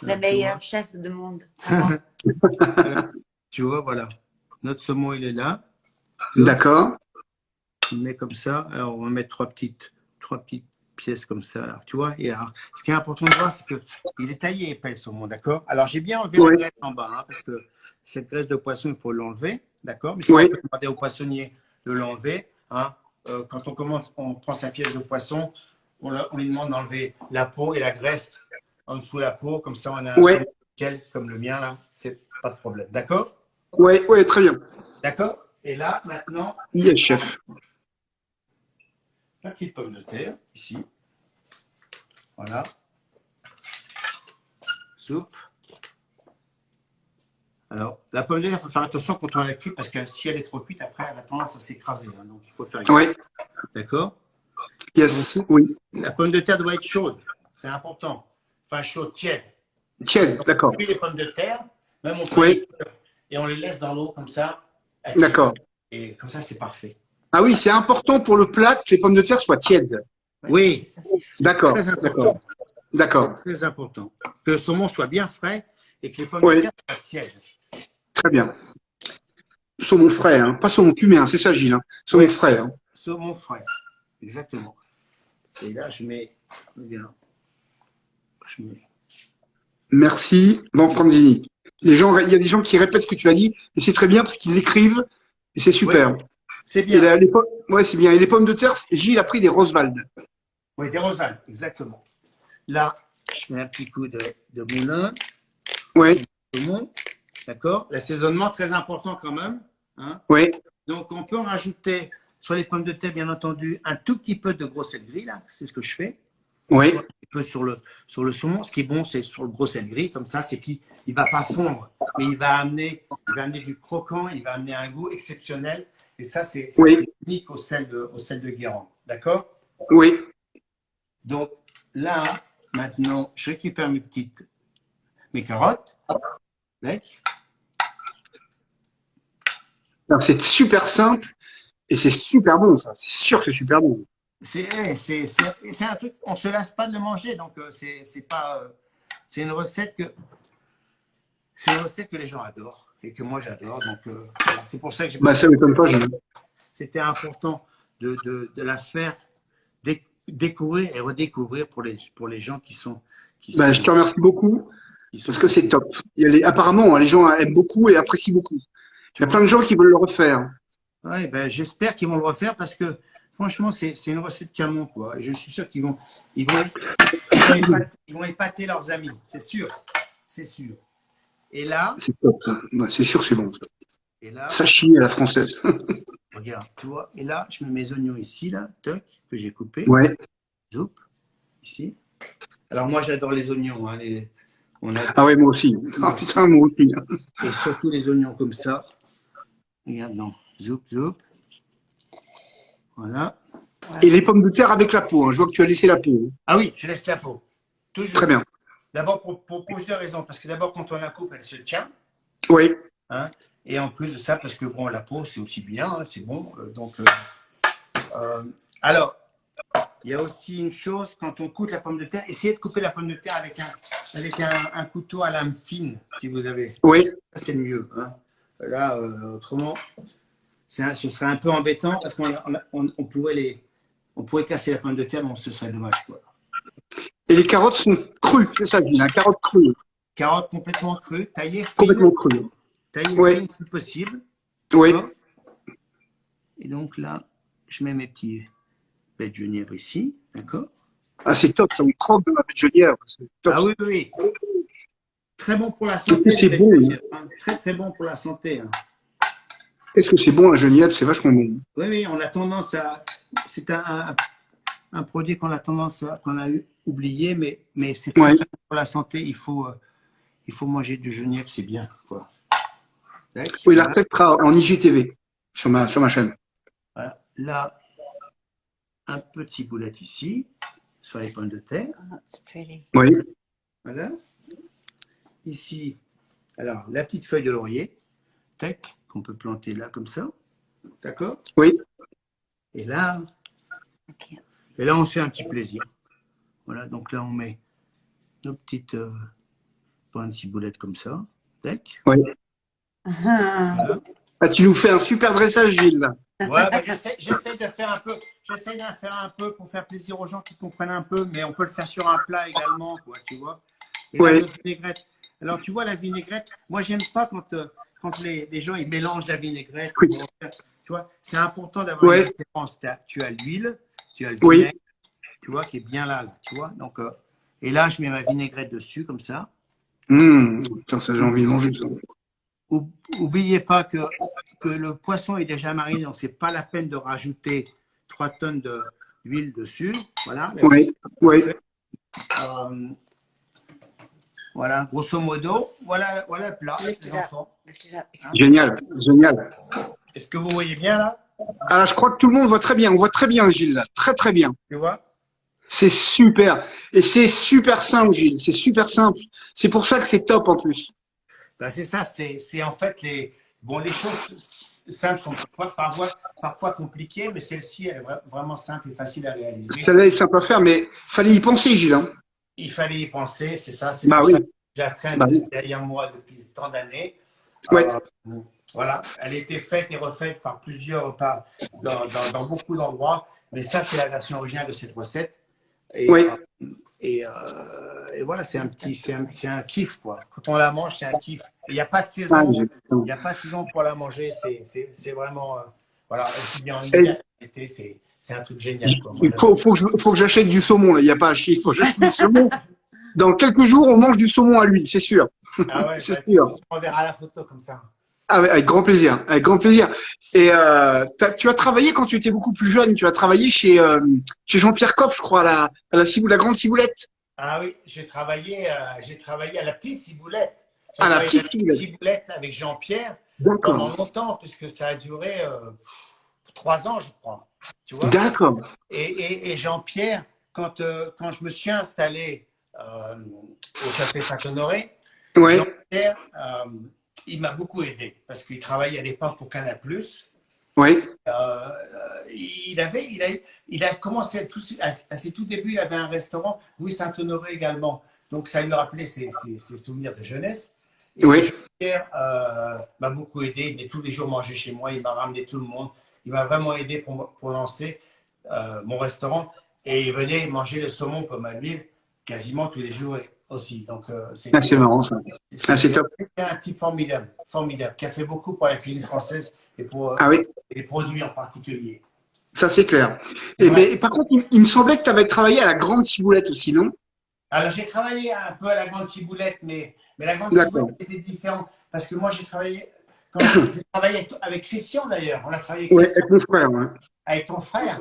[SPEAKER 2] Le meilleur chef du monde.
[SPEAKER 3] Tu vois, voilà. Notre saumon, il est là.
[SPEAKER 1] D'accord.
[SPEAKER 3] On met comme ça. Alors, on va mettre trois petites pièces comme ça. Alors, tu vois, et alors, ce qui est important de voir, c'est qu'il est taillé épais, le saumon, d'accord? Alors, j'ai bien enlevé la graisse en bas, hein, parce que cette graisse de poisson, il faut l'enlever, d'accord? Mais si on peut demander au poissonnier de l'enlever, hein, quand on prend sa pièce de poisson, on lui demande d'enlever la peau et la graisse en dessous de la peau, comme ça on a un saumon nickel comme le mien là, c'est pas de problème, d'accord?
[SPEAKER 1] Oui, très bien.
[SPEAKER 3] D'accord? Et là, maintenant,
[SPEAKER 1] yes, chef.
[SPEAKER 3] La petite pomme de terre, ici. Voilà. Soupe. Alors, la pomme de terre, il faut faire attention quand on la cuit, parce que si elle est trop cuite, après, elle a tendance à s'écraser. Hein, donc, il faut faire gaffe.
[SPEAKER 1] Oui.
[SPEAKER 3] D'accord?
[SPEAKER 1] Yes,
[SPEAKER 3] donc,
[SPEAKER 1] oui.
[SPEAKER 3] La pomme de terre doit être chaude. C'est important. Enfin, chaude, tiède.
[SPEAKER 1] Tiède, d'accord.
[SPEAKER 3] On cuit les pommes de terre, même on cuit et on les laisse dans l'eau comme ça.
[SPEAKER 1] D'accord.
[SPEAKER 3] Et comme ça, c'est parfait.
[SPEAKER 1] Ah oui, c'est important pour le plat que les pommes de terre soient tièdes.
[SPEAKER 3] Oui.
[SPEAKER 1] D'accord.
[SPEAKER 3] D'accord. C'est très important. Que le saumon soit bien frais et que les pommes de terre soient tièdes.
[SPEAKER 1] Très bien. Saumon frais, hein. Pas saumon fumé, hein. C'est ça, Gilles. Hein. Saumon frais. Hein.
[SPEAKER 3] Saumon frais. Exactement. Et là, je mets. Regarde.
[SPEAKER 1] Merci, Franzini. Il y a des gens qui répètent ce que tu as dit, et c'est très bien parce qu'ils l'écrivent, et c'est super.
[SPEAKER 3] Oui, c'est bien.
[SPEAKER 1] C'est bien. Et les pommes de terre, Gilles a pris des Roswald.
[SPEAKER 3] Oui, des Roswald, exactement. Là, je mets un petit coup de moulin.
[SPEAKER 1] Oui.
[SPEAKER 3] D'accord. L'assaisonnement, très important quand même. Hein.
[SPEAKER 1] Oui.
[SPEAKER 3] Donc, on peut en rajouter sur les pommes de terre, bien entendu, un tout petit peu de gros sel gris, là. C'est ce que je fais.
[SPEAKER 1] Oui.
[SPEAKER 3] Un petit peu sur le saumon. Ce qui est bon, c'est sur le gros sel gris. Comme ça, c'est qu'il ne va pas fondre, mais il va amener du croquant, il va amener un goût exceptionnel. Et ça, c'est unique au sel de Guérande. D'accord?
[SPEAKER 1] Oui.
[SPEAKER 3] Donc, là, maintenant, je récupère mes carottes. Mec.
[SPEAKER 1] C'est super simple et c'est super bon, ça. C'est sûr que c'est super bon.
[SPEAKER 3] C'est un truc, on se lasse pas de le manger, donc c'est pas, c'est une recette que les gens adorent et que moi j'adore, donc voilà. C'est pour ça que
[SPEAKER 1] Bah, ça m'étonne pas.
[SPEAKER 3] c'était important de la faire découvrir et redécouvrir pour les gens
[SPEAKER 1] Bah, je te remercie beaucoup parce que c'est top. Apparemment, hein, les gens aiment beaucoup et apprécient beaucoup. Il y a plein de gens qui veulent le refaire.
[SPEAKER 3] Ouais, ben, j'espère qu'ils vont le refaire parce que franchement, c'est une recette canon, quoi. Et je suis sûr ils vont épater leurs amis, c'est sûr, c'est sûr. Et là,
[SPEAKER 1] C'est top. Bah, c'est sûr que c'est bon.
[SPEAKER 3] et là,
[SPEAKER 1] Sashimi à la française.
[SPEAKER 3] regarde, tu vois. Et là, je mets mes oignons ici, là, toc, que j'ai coupés.
[SPEAKER 1] Ouais.
[SPEAKER 3] Zoup, ici. Alors moi, j'adore les oignons. Hein,
[SPEAKER 1] Ah ouais, moi aussi. Ah putain, moi aussi.
[SPEAKER 3] et surtout les oignons comme ça. Regarde, non. Zoup, zoup. Voilà.
[SPEAKER 1] Et les pommes de terre avec la peau. Hein. Je vois que tu as laissé la peau.
[SPEAKER 3] Ah oui, je laisse la peau. Toujours.
[SPEAKER 1] Très bien.
[SPEAKER 3] D'abord pour plusieurs raisons. Parce que d'abord, quand on la coupe, elle se tient.
[SPEAKER 1] Oui.
[SPEAKER 3] Hein, et en plus de ça, parce que bon, la peau, c'est aussi bien, hein, c'est bon. Alors, il y a aussi une chose, quand on coupe la pomme de terre, essayez de couper la pomme de terre avec un couteau à lame fine, si vous avez.
[SPEAKER 1] Oui.
[SPEAKER 3] Ça, c'est le mieux. Hein. Là, autrement, ce serait un peu embêtant parce qu'on pourrait casser la pomme de terre, donc ce serait dommage. Quoi.
[SPEAKER 1] Et les carottes sont crues, c'est ça, Gilles, hein, carottes crues.
[SPEAKER 3] Carottes complètement crues, taillées fines.
[SPEAKER 1] Complètement crues.
[SPEAKER 3] Taillées
[SPEAKER 1] Oui.
[SPEAKER 3] fines si possible.
[SPEAKER 1] Oui.
[SPEAKER 3] Et donc là, je mets mes petits baies de genièvre ici, d'accord?
[SPEAKER 1] Ah, c'est top, ça, on croque de la baie de genièvre. Top.
[SPEAKER 3] Ah oui, oui, oui. Très bon pour la santé.
[SPEAKER 1] C'est bon.
[SPEAKER 3] Hein. Très, très bon pour la santé. Hein.
[SPEAKER 1] Est-ce que c'est bon, la genièvre? C'est vachement bon.
[SPEAKER 3] Oui, oui, on a tendance à… C'est un produit qu'on a tendance à… qu'on a oublié, mais c'est très, très bon pour la santé. Il faut manger du genièvre, c'est bien, quoi.
[SPEAKER 1] Oui, la recette sera en IGTV sur ma chaîne.
[SPEAKER 3] Voilà. Là, un petit boulet ici, sur les pommes de terre.
[SPEAKER 2] Oh, that's pretty.
[SPEAKER 1] Oui.
[SPEAKER 3] Voilà. Ici, alors, la petite feuille de laurier, tac, qu'on peut planter là, comme ça. D'accord?
[SPEAKER 1] Oui.
[SPEAKER 3] Et là,
[SPEAKER 2] I can't see.
[SPEAKER 3] on se fait un petit plaisir. Voilà, donc là, on met nos petites points de ciboulette comme ça. Tac.
[SPEAKER 1] Oui.
[SPEAKER 3] Voilà.
[SPEAKER 1] Ah, tu nous fais un super dressage, Gilles. Là.
[SPEAKER 3] Ouais, bah, j'essaie d'en faire un peu pour faire plaisir aux gens qui comprennent un peu, mais on peut le faire sur un plat également, quoi, tu vois. Et là, notre vinaigrette. Alors, tu vois, la vinaigrette, moi, j'aime pas quand les gens ils mélangent la vinaigrette.
[SPEAKER 1] Oui.
[SPEAKER 3] Tu vois, c'est important d'avoir une différence. Tu as l'huile, tu as le vinaigre, tu vois, qui est bien là, tu vois. Donc, et là, je mets ma vinaigrette dessus, comme ça.
[SPEAKER 1] Putain, ça, j'ai envie de manger ça.
[SPEAKER 3] Oubliez pas que le poisson est déjà mariné, donc c'est pas la peine de rajouter 3 tonnes d'huile dessus. Voilà.
[SPEAKER 1] Oui, oui.
[SPEAKER 3] Voilà, grosso modo, voilà le plat, les enfants.
[SPEAKER 1] Génial, génial.
[SPEAKER 3] Est-ce que vous voyez bien là?
[SPEAKER 1] Alors, je crois que tout le monde voit très bien. On voit très bien, Gilles, là. Très, très bien.
[SPEAKER 3] Tu vois?
[SPEAKER 1] C'est super. Et c'est super simple, Gilles. C'est super simple. C'est pour ça que c'est top en plus.
[SPEAKER 3] Ben, c'est ça, c'est en fait les choses simples sont parfois compliquées, mais celle-ci elle est vraiment simple et facile à réaliser.
[SPEAKER 1] Celle-là est simple à faire, mais fallait y penser, Gilles. Hein.
[SPEAKER 3] Il fallait y penser, c'est ça. C'est
[SPEAKER 1] bah
[SPEAKER 3] pour
[SPEAKER 1] oui.
[SPEAKER 3] ça que j'apprends derrière moi depuis tant d'années.
[SPEAKER 1] Ouais.
[SPEAKER 3] Voilà, elle a été faite et refaite par plusieurs, dans beaucoup d'endroits, mais ça c'est la version originale de cette recette. Et,
[SPEAKER 1] oui.
[SPEAKER 3] Et voilà, c'est un kiff, quoi. Quand on la mange, c'est un kiff. Il n'y a pas de saison. Il n'y a pas de saison pour la manger. C'est vraiment, voilà, aussi bien en hiver qu'en été, c'est un truc génial. Quoi.
[SPEAKER 1] Il faut que j'achète du saumon, là. Il n'y a pas à chier. Il faut que j'achète du saumon. Dans quelques jours, on mange du saumon à l'huile, c'est sûr.
[SPEAKER 3] Ah ouais,
[SPEAKER 1] c'est sûr.
[SPEAKER 3] On verra la photo comme ça.
[SPEAKER 1] Ah ouais, avec grand plaisir, avec grand plaisir. Et tu as travaillé quand tu étais beaucoup plus jeune. Tu as travaillé chez Jean-Pierre Coff, je crois, à la grande ciboulette.
[SPEAKER 3] Ah oui, j'ai travaillé à la petite ciboulette.
[SPEAKER 1] À la petite
[SPEAKER 3] ciboulette avec Jean-Pierre pendant longtemps, puisque ça a duré 3 ans, je crois. Tu vois.
[SPEAKER 1] D'accord.
[SPEAKER 3] Et Jean-Pierre, quand je me suis installé au Café Saint-Honoré,
[SPEAKER 1] Ouais,
[SPEAKER 3] Jean-Pierre, il m'a beaucoup aidé parce qu'il travaillait à l'époque pour Canal+.
[SPEAKER 1] ouais,
[SPEAKER 3] Il a commencé à ses tout débuts, il avait un restaurant, Louis Saint-Honoré également. Donc ça lui rappelait ses souvenirs de jeunesse. Et
[SPEAKER 1] ouais.
[SPEAKER 3] Jean-Pierre m'a beaucoup aidé. Il venait tous les jours manger chez moi. Il m'a ramené tout le monde. Il m'a vraiment aidé pour lancer mon restaurant. Et il venait manger le saumon pomme à l'huile quasiment tous les jours aussi. Donc
[SPEAKER 1] Ah, c'est marrant ça. Ah, c'est top.
[SPEAKER 3] c'était un type formidable, formidable, qui a fait beaucoup pour la cuisine française et pour
[SPEAKER 1] Ah oui,
[SPEAKER 3] les produits en particulier.
[SPEAKER 1] ça c'est clair.
[SPEAKER 3] C'est
[SPEAKER 1] Et,
[SPEAKER 3] vrai.
[SPEAKER 1] mais, par contre, il me semblait que tu avais travaillé à la Grande Ciboulette aussi, non?
[SPEAKER 3] Alors, j'ai travaillé un peu à la Grande Ciboulette, mais la Grande
[SPEAKER 1] D'accord.
[SPEAKER 3] Ciboulette, c'était différent. Parce que moi, j'ai travaillé, j'ai travaillé avec Christian d'ailleurs. On a travaillé avec
[SPEAKER 1] Ouais,
[SPEAKER 3] Christian,
[SPEAKER 1] avec mon frère, ouais.
[SPEAKER 3] avec ton frère.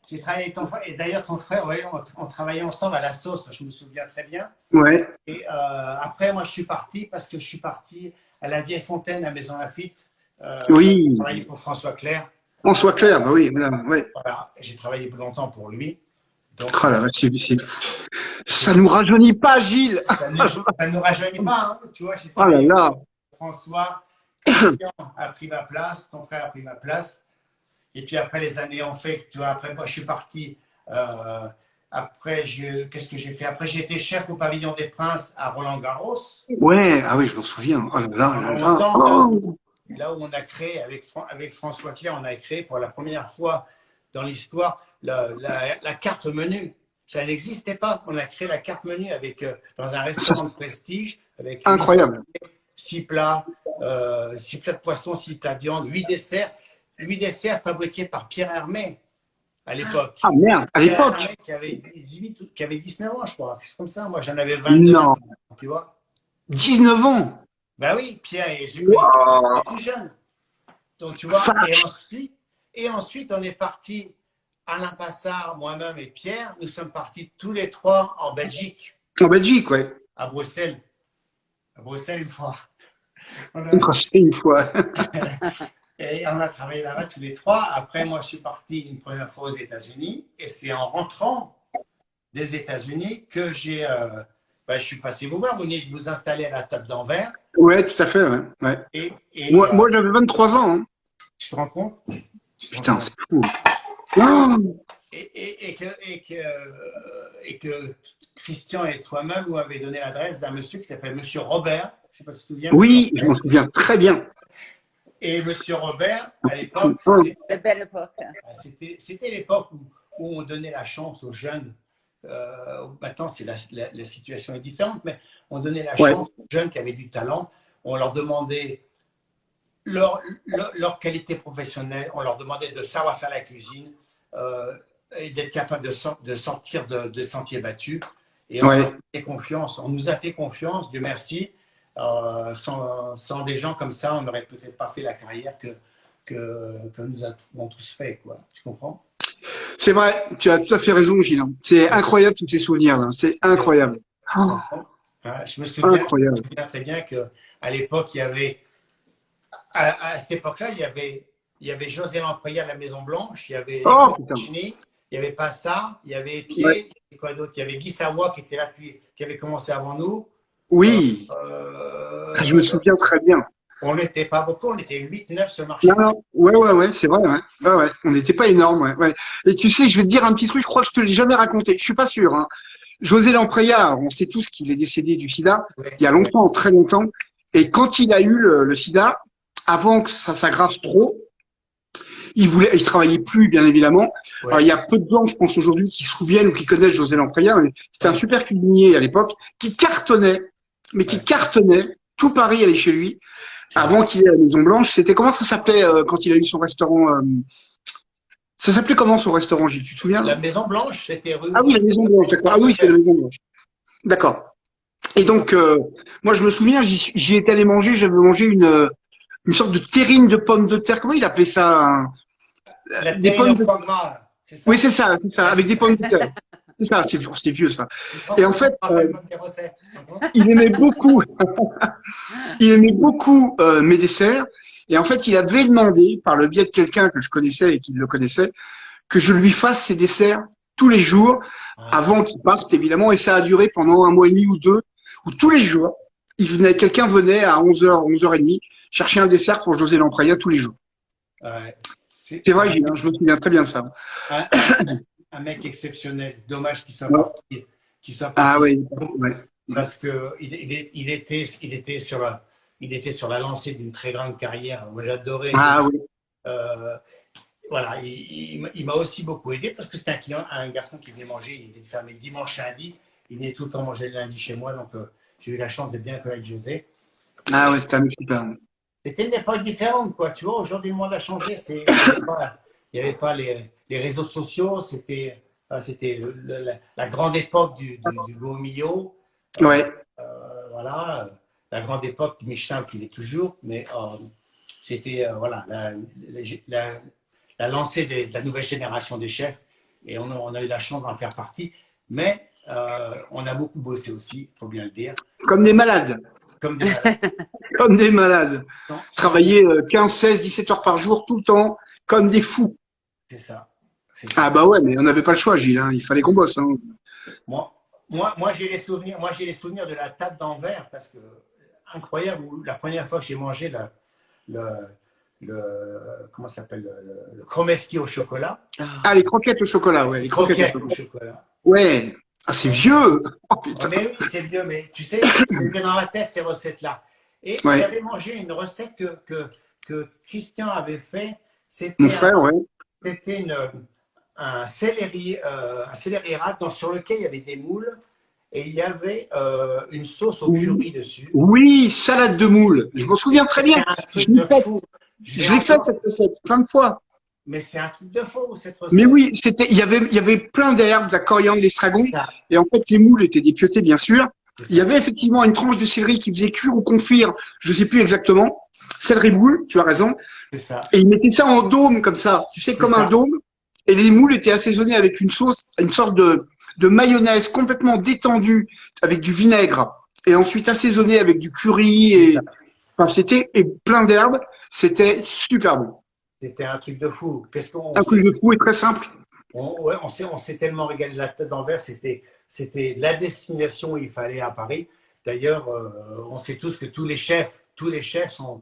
[SPEAKER 3] J'ai travaillé avec ton frère. Et d'ailleurs, ton frère, ouais, on travaillait ensemble à la sauce, je me souviens très bien.
[SPEAKER 1] Ouais.
[SPEAKER 3] Et après, moi, je suis parti parce que je suis parti à la Vieille Fontaine à Maison Lafitte.
[SPEAKER 1] Oui.
[SPEAKER 3] J'ai travaillé pour François Clair.
[SPEAKER 1] François Clair, bah oui, voilà, ouais.
[SPEAKER 3] Voilà, j'ai travaillé longtemps pour lui. Donc,
[SPEAKER 1] Oh la vache, ça nous rajeunit pas, Gilles.
[SPEAKER 3] ça ne nous rajeunit pas. Hein. Tu vois, j'ai
[SPEAKER 1] Oh là
[SPEAKER 3] travaillé
[SPEAKER 1] là.
[SPEAKER 3] pour François. Christian a pris ma place, ton frère a pris ma place. Et puis après, les années ont fait, tu vois, après, moi, je suis parti. Après, qu'est-ce que j'ai fait? Après, j'ai été chef au Pavillon des Princes à Roland-Garros.
[SPEAKER 1] Ouais, ah oui, je m'en souviens. Oh là là,
[SPEAKER 3] Pendant
[SPEAKER 1] là là.
[SPEAKER 3] longtemps,
[SPEAKER 1] Oh.
[SPEAKER 3] là où on a créé, avec François Clair, on a créé pour la première fois dans l'histoire la carte menu. Ça n'existait pas. On a créé la carte menu dans un restaurant de prestige avec
[SPEAKER 1] Incroyable.
[SPEAKER 3] 6 plats, 6 plats de poisson, 6 plats de viande, 8 desserts. 8 desserts fabriqués par Pierre Hermé à l'époque.
[SPEAKER 1] Ah merde, à
[SPEAKER 3] Pierre
[SPEAKER 1] l'époque.
[SPEAKER 3] Hermé qui avait 19 ans, je crois. C'est comme ça. Moi, j'en avais 22,
[SPEAKER 1] Non,
[SPEAKER 3] 23, tu vois.
[SPEAKER 1] 19 ans.
[SPEAKER 3] Ben oui, Pierre, j'ai
[SPEAKER 1] Wow.
[SPEAKER 3] tout jeune. Donc, tu vois, et ensuite, on est parti, Alain Passard, moi-même et Pierre, nous sommes partis tous les trois en Belgique,
[SPEAKER 1] En Belgique, ouais.
[SPEAKER 3] à Bruxelles. À Bruxelles, une fois.
[SPEAKER 1] Une fois.
[SPEAKER 3] Et on a travaillé là-bas tous les trois. Après, moi, je suis parti une première fois aux États-Unis. Et c'est en rentrant des États-Unis que je suis passé vous voir. Vous venez de vous installer à la table d'Anvers.
[SPEAKER 1] Ouais, tout à fait, ouais. Ouais.
[SPEAKER 3] Et
[SPEAKER 1] Moi j'avais 23 ans. Hein.
[SPEAKER 3] tu te rends compte?
[SPEAKER 1] Putain, c'est fou. Oh.
[SPEAKER 3] Et que Christian et toi-même vous avez donné l'adresse d'un monsieur qui s'appelle Monsieur Robert. Je ne sais pas si tu te souviens.
[SPEAKER 1] Oui, je m'en souviens très bien.
[SPEAKER 3] Et Monsieur Robert, à l'époque,
[SPEAKER 2] La belle époque.
[SPEAKER 3] c'était l'époque où on donnait la chance aux jeunes. Maintenant, la situation est différente, mais on donnait la chance aux jeunes qui avaient du talent. On leur demandait leur qualité professionnelle, on leur demandait de savoir faire la cuisine et d'être capable de sortir de sentiers battus. Et on leur fait confiance. On nous a fait confiance, Dieu merci. Sans des gens comme ça, on n'aurait peut-être pas fait la carrière que nous avons tous fait. Quoi. Tu comprends?
[SPEAKER 1] C'est vrai, tu as tout à fait raison, Gilles. C'est incroyable tous ces souvenirs là. C'est incroyable.
[SPEAKER 3] Oh. Je me souviens très bien qu'à l'époque, il y avait, à cette époque-là, il y avait José Lampreya à la Maison Blanche, il y avait Chini, il y avait Passard, il y avait Pied, il y avait quoi d'autre? Il y avait Guy Savoie qui était là, qui avait commencé avant nous.
[SPEAKER 1] Oui, je me souviens très bien.
[SPEAKER 3] On n'était pas beaucoup, on était 8-9 sur le marché.
[SPEAKER 1] Non, ouais, c'est vrai, ouais. On n'était pas énorme, ouais. Et tu sais, je vais te dire un petit truc, je crois que je te l'ai jamais raconté, je suis pas sûr. Hein. José Lampreya, on sait tous qu'il est décédé du sida, il y a longtemps, très longtemps. Et quand il a eu le sida, avant que ça s'aggrave trop, il travaillait plus, bien évidemment. Ouais. Alors, il y a peu de gens, je pense, aujourd'hui, qui se souviennent ou qui connaissent José Lampreya. C'était un super cuisinier à l'époque, qui cartonnait, mais qui cartonnait. Tout Paris allait chez lui. Avant qu'il ait la Maison Blanche, c'était comment ça s'appelait quand il a eu son restaurant Ça s'appelait comment son restaurant, Gilles, tu te souviens?
[SPEAKER 3] La Maison Blanche, c'était rue.
[SPEAKER 1] Ah oui, la Maison Blanche, d'accord. Ah oui, c'est la Maison Blanche. D'accord. Et donc, moi, je me souviens, j'y étais allé manger, j'avais mangé une sorte de terrine de pommes de terre. Comment il appelait ça?
[SPEAKER 3] Des pommes de terre.
[SPEAKER 1] Oui, c'est ça, avec des pommes de terre. C'est ça, c'est vieux ça. Et en fait, il aimait beaucoup, mes desserts. Et en fait, il avait demandé, par le biais de quelqu'un que je connaissais et qui le connaissait, que je lui fasse ses desserts tous les jours avant qu'il parte, évidemment. Et ça a duré pendant 1 mois et demi ou 2, où tous les jours, quelqu'un venait à 11h, 11h30 chercher un dessert pour José Lampraya tous les jours.
[SPEAKER 3] Ouais, c'est
[SPEAKER 1] C'est vrai, Gilles, hein, je me souviens très bien de ça.
[SPEAKER 3] un, un- un mec exceptionnel. Dommage
[SPEAKER 1] Ouais.
[SPEAKER 3] qu'il soit
[SPEAKER 1] Ah
[SPEAKER 3] parti
[SPEAKER 1] oui, ouais.
[SPEAKER 3] parce que il était sur la lancée d'une très grande carrière. Moi, j'adorais
[SPEAKER 1] Ah
[SPEAKER 3] José.
[SPEAKER 1] oui.
[SPEAKER 3] Euh, voilà, il m'a aussi beaucoup aidé parce que c'était un garçon qui venait manger. Il était fermé le dimanche, lundi. Il venait tout le temps manger le lundi chez moi. Donc, j'ai eu la chance de bien connaître José.
[SPEAKER 1] Ah ouais, c'était un mec super.
[SPEAKER 3] C'était une époque différente, quoi. Tu vois, aujourd'hui, le monde a changé. Il y avait pas les réseaux sociaux. C'était la grande époque du beau milieu. Euh,
[SPEAKER 1] Ouais.
[SPEAKER 3] voilà, la grande époque de Michelin, qu'il est toujours. Mais c'était voilà, la lancée de la nouvelle génération des chefs. Et on a eu la chance d'en faire partie. Mais on a beaucoup bossé aussi, il faut bien le dire.
[SPEAKER 1] Comme des malades.
[SPEAKER 3] Comme des malades.
[SPEAKER 1] Comme des malades.
[SPEAKER 3] Sans-
[SPEAKER 1] Travailler 15, 16, 17 heures par jour, tout le temps, comme des fous.
[SPEAKER 3] C'est ça. C'est
[SPEAKER 1] Ah
[SPEAKER 3] ça.
[SPEAKER 1] bah ouais, mais on n'avait pas le choix, Gilles, hein. Il fallait qu'on bosse. Hein.
[SPEAKER 3] Moi, j'ai les souvenirs de la table d'Anvers parce que incroyable. La première fois que j'ai mangé le, comment ça s'appelle le chromeski au chocolat.
[SPEAKER 1] Ah, les croquettes au chocolat, ouais.
[SPEAKER 3] Les
[SPEAKER 1] Les croquettes au
[SPEAKER 3] croquettes au
[SPEAKER 1] chocolat.
[SPEAKER 3] chocolat.
[SPEAKER 1] Ouais. Ah, c'est vieux. Oh putain.
[SPEAKER 3] Mais oui, c'est vieux, mais tu sais, j'ai dans la tête ces recettes-là. Et
[SPEAKER 1] Ouais.
[SPEAKER 3] j'avais mangé une recette que Christian avait fait.
[SPEAKER 1] Mon
[SPEAKER 3] C'était
[SPEAKER 1] frère, ouais.
[SPEAKER 3] c'était un céleri râpe sur lequel il y avait des moules et il y avait une sauce au curry dessus.
[SPEAKER 1] Oui, salade de moule. Je m'en souviens très bien.
[SPEAKER 3] C'était un
[SPEAKER 1] Je
[SPEAKER 3] truc de
[SPEAKER 1] l'ai faite.
[SPEAKER 3] fou.
[SPEAKER 1] Je l'ai faite, cette recette, plein de fois.
[SPEAKER 3] Mais c'est un truc de fou, cette
[SPEAKER 1] Mais
[SPEAKER 3] recette.
[SPEAKER 1] oui, il y avait plein d'herbes, de la coriandre, de l'estragon.
[SPEAKER 3] Ça,
[SPEAKER 1] Et en fait, les moules étaient dépiotés, bien sûr.
[SPEAKER 3] c'est
[SPEAKER 1] Il y
[SPEAKER 3] ça.
[SPEAKER 1] avait effectivement une tranche de céleri qui faisait cuire ou confire, je sais plus exactement. Céleri boule, tu as raison.
[SPEAKER 3] C'est ça.
[SPEAKER 1] Et ils mettaient ça en dôme, comme ça. Tu sais,
[SPEAKER 3] C'est
[SPEAKER 1] comme un
[SPEAKER 3] ça.
[SPEAKER 1] dôme. Et les moules étaient assaisonnés avec une sauce, une sorte de mayonnaise complètement détendue, avec du vinaigre. Et ensuite assaisonnée avec du curry
[SPEAKER 3] C'est ça.
[SPEAKER 1] et, enfin, et plein d'herbes. C'était super bon.
[SPEAKER 3] C'était un truc de fou. Qu'est-ce qu'on
[SPEAKER 1] Un truc de fou et très simple.
[SPEAKER 3] ouais, on s'est tellement régalé. La tête d'Anvers, c'était la destination où il fallait à Paris. D'ailleurs, on sait tous que tous les chefs sont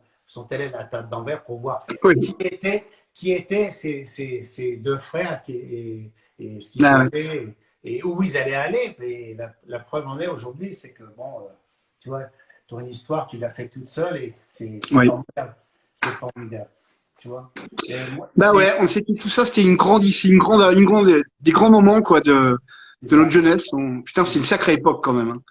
[SPEAKER 3] allés à la table d'Anvers pour voir
[SPEAKER 1] Oui.
[SPEAKER 3] qui étaient ces deux frères et ce qu'ils
[SPEAKER 1] Ah ouais.
[SPEAKER 3] faisaient et où ils allaient aller. Et la preuve en est aujourd'hui, c'est que bon, tu vois, ton histoire, tu l'as fait toute seule et c'est
[SPEAKER 1] Oui.
[SPEAKER 3] formidable. C'est formidable. Tu vois.
[SPEAKER 1] Bah ouais, on sait que tout ça, c'était une grande, des grands moments, quoi, de notre jeunesse. Putain, c'est une sacrée époque, quand même. Hein.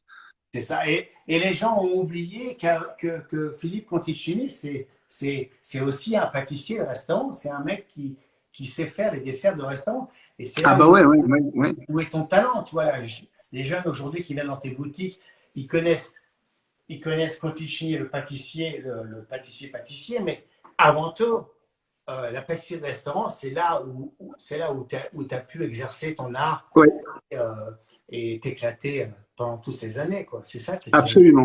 [SPEAKER 3] C'est ça. Et les gens ont oublié que Philippe Conticini, c'est aussi un pâtissier de restaurant. C'est un mec qui sait faire les desserts de restaurant. Et c'est
[SPEAKER 1] Ah
[SPEAKER 3] là
[SPEAKER 1] bah ouais, ouais.
[SPEAKER 3] où est ton talent. Tu vois, là, les jeunes aujourd'hui qui viennent dans tes boutiques, ils connaissent Conticini, le pâtissier, le pâtissier, mais avant tout, la pâtisserie de restaurant, c'est là où tu as pu exercer ton art
[SPEAKER 1] Ouais,
[SPEAKER 3] euh, et t'éclater pendant toutes ces années, quoi. C'est ça qui est génial.
[SPEAKER 1] absolument.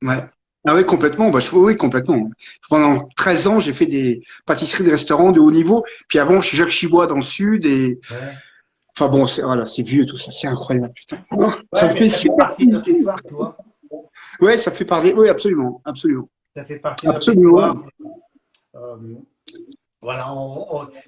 [SPEAKER 1] Ouais. Ouais. Ah oui, complètement. Bah, oui, complètement. Pendant 13 ans, j'ai fait des pâtisseries de restaurants de haut niveau. Puis avant, chez Jacques Chibois dans le sud. Et
[SPEAKER 3] Ouais.
[SPEAKER 1] enfin bon, voilà, c'est vieux tout ça. C'est incroyable, putain. Oh, ça me
[SPEAKER 3] Ouais, mais
[SPEAKER 1] fait
[SPEAKER 3] ça fait
[SPEAKER 1] super
[SPEAKER 3] partie de notre
[SPEAKER 1] plaisir.
[SPEAKER 3] histoire, tu vois.
[SPEAKER 1] Ouais, ça fait parler. Oui, absolument, absolument,
[SPEAKER 3] Ça fait partie de notre
[SPEAKER 1] absolument.
[SPEAKER 3] histoire. Euh, voilà,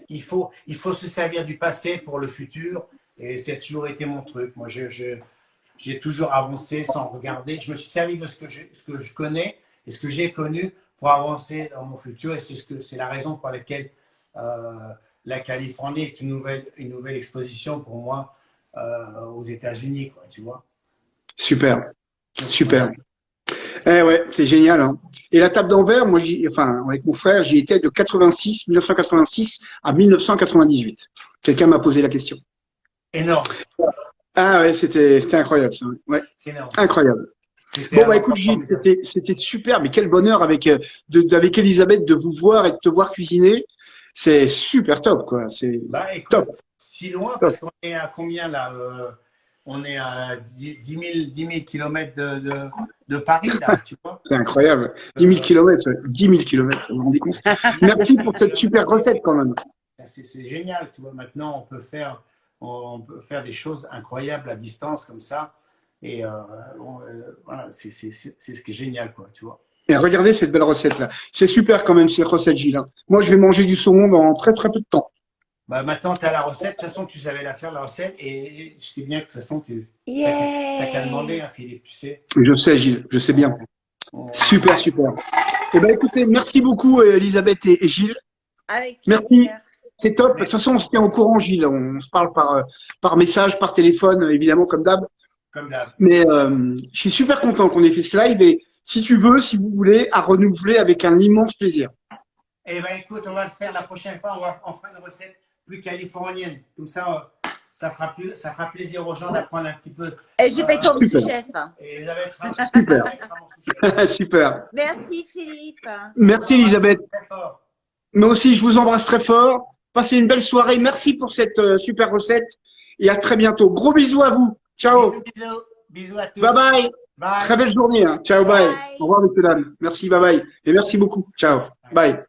[SPEAKER 3] il faut se servir du passé pour le futur. Et ça a toujours été mon truc. Moi, j'ai toujours avancé sans regarder. Je me suis servi de ce que je connais et ce que j'ai connu pour avancer dans mon futur. Et c'est la raison pour laquelle la Californie est une nouvelle exposition pour moi aux États-Unis, quoi, tu vois.
[SPEAKER 1] Super,
[SPEAKER 3] Donc,
[SPEAKER 1] super.
[SPEAKER 3] voilà.
[SPEAKER 1] Eh ouais, c'est génial. Hein. Et la table d'Anvers, moi, avec mon frère, j'y étais de 1986 à 1998. Quelqu'un m'a posé la question.
[SPEAKER 3] Énorme,
[SPEAKER 1] Ah ouais, c'était incroyable ça. Ouais,
[SPEAKER 3] énorme.
[SPEAKER 1] incroyable.
[SPEAKER 3] C'était
[SPEAKER 1] Bon
[SPEAKER 3] un
[SPEAKER 1] bah écoute
[SPEAKER 3] moment
[SPEAKER 1] Gilles,
[SPEAKER 3] formidable.
[SPEAKER 1] c'était super, mais quel bonheur avec Elisabeth de vous voir et de te voir cuisiner. C'est super top quoi. C'est
[SPEAKER 3] Bah
[SPEAKER 1] top,
[SPEAKER 3] écoute, si loin,
[SPEAKER 1] top.
[SPEAKER 3] parce qu'on est à combien là on est à 10 000 kilomètres de Paris, là, tu vois.
[SPEAKER 1] C'est incroyable. 10 000 kilomètres, 10 000 kilomètres, vous vous rendez compte?
[SPEAKER 3] 10
[SPEAKER 1] Merci pour
[SPEAKER 3] 000
[SPEAKER 1] cette super
[SPEAKER 3] kilomètres.
[SPEAKER 1] recette quand même.
[SPEAKER 3] C'est génial, tu vois. Maintenant, on peut faire des choses incroyables à distance comme ça. Et bon, voilà, c'est ce qui est génial, quoi, tu vois.
[SPEAKER 1] Et regardez cette belle recette-là. C'est super quand même, cette recette, Gilles, hein. Moi, je vais manger du saumon dans très très peu de temps.
[SPEAKER 3] Bah, maintenant, tu as la recette. De toute façon, tu savais la faire, la recette. Et je sais bien que de toute façon, tu n'as qu'à demander,
[SPEAKER 2] Yay!
[SPEAKER 3] hein, Philippe, tu sais.
[SPEAKER 1] Je sais, Gilles, je sais bien.
[SPEAKER 3] On-
[SPEAKER 1] Super, super. Eh ben, écoutez, merci beaucoup, Elisabeth et Gilles.
[SPEAKER 2] Avec
[SPEAKER 1] Merci.
[SPEAKER 2] plaisir.
[SPEAKER 1] C'est top. De toute façon, on se tient au courant, Gilles. On se parle par message, par téléphone, évidemment, comme d'hab.
[SPEAKER 3] Comme d'hab.
[SPEAKER 1] Mais je suis super content qu'on ait fait ce live et si tu veux, si vous voulez, à renouveler avec un immense plaisir.
[SPEAKER 3] Eh bien, écoute, on va le faire la prochaine fois. On fera une recette plus californienne. Comme ça, ça fera plaisir aux gens d'apprendre un petit peu.
[SPEAKER 2] Et je fais ton
[SPEAKER 1] Super.
[SPEAKER 2] sous-chef.
[SPEAKER 3] Et Elisabeth sera,
[SPEAKER 1] Super.
[SPEAKER 3] Elisabeth sera mon sous-chef.
[SPEAKER 1] Super.
[SPEAKER 2] Merci Philippe.
[SPEAKER 1] Merci, Elisabeth.
[SPEAKER 3] Très fort.
[SPEAKER 1] Moi aussi, je vous embrasse très fort. Passez une belle soirée. Merci pour cette super recette et à très bientôt. Gros bisous à vous. Ciao.
[SPEAKER 3] Bisous, bisous. Bisous à tous.
[SPEAKER 1] Bye bye.
[SPEAKER 3] Bye.
[SPEAKER 1] Très belle journée, hein. Ciao, bye.
[SPEAKER 2] Bye.
[SPEAKER 1] Au revoir, messieurs, dames. Merci, bye bye. Et merci beaucoup. Ciao. Bye.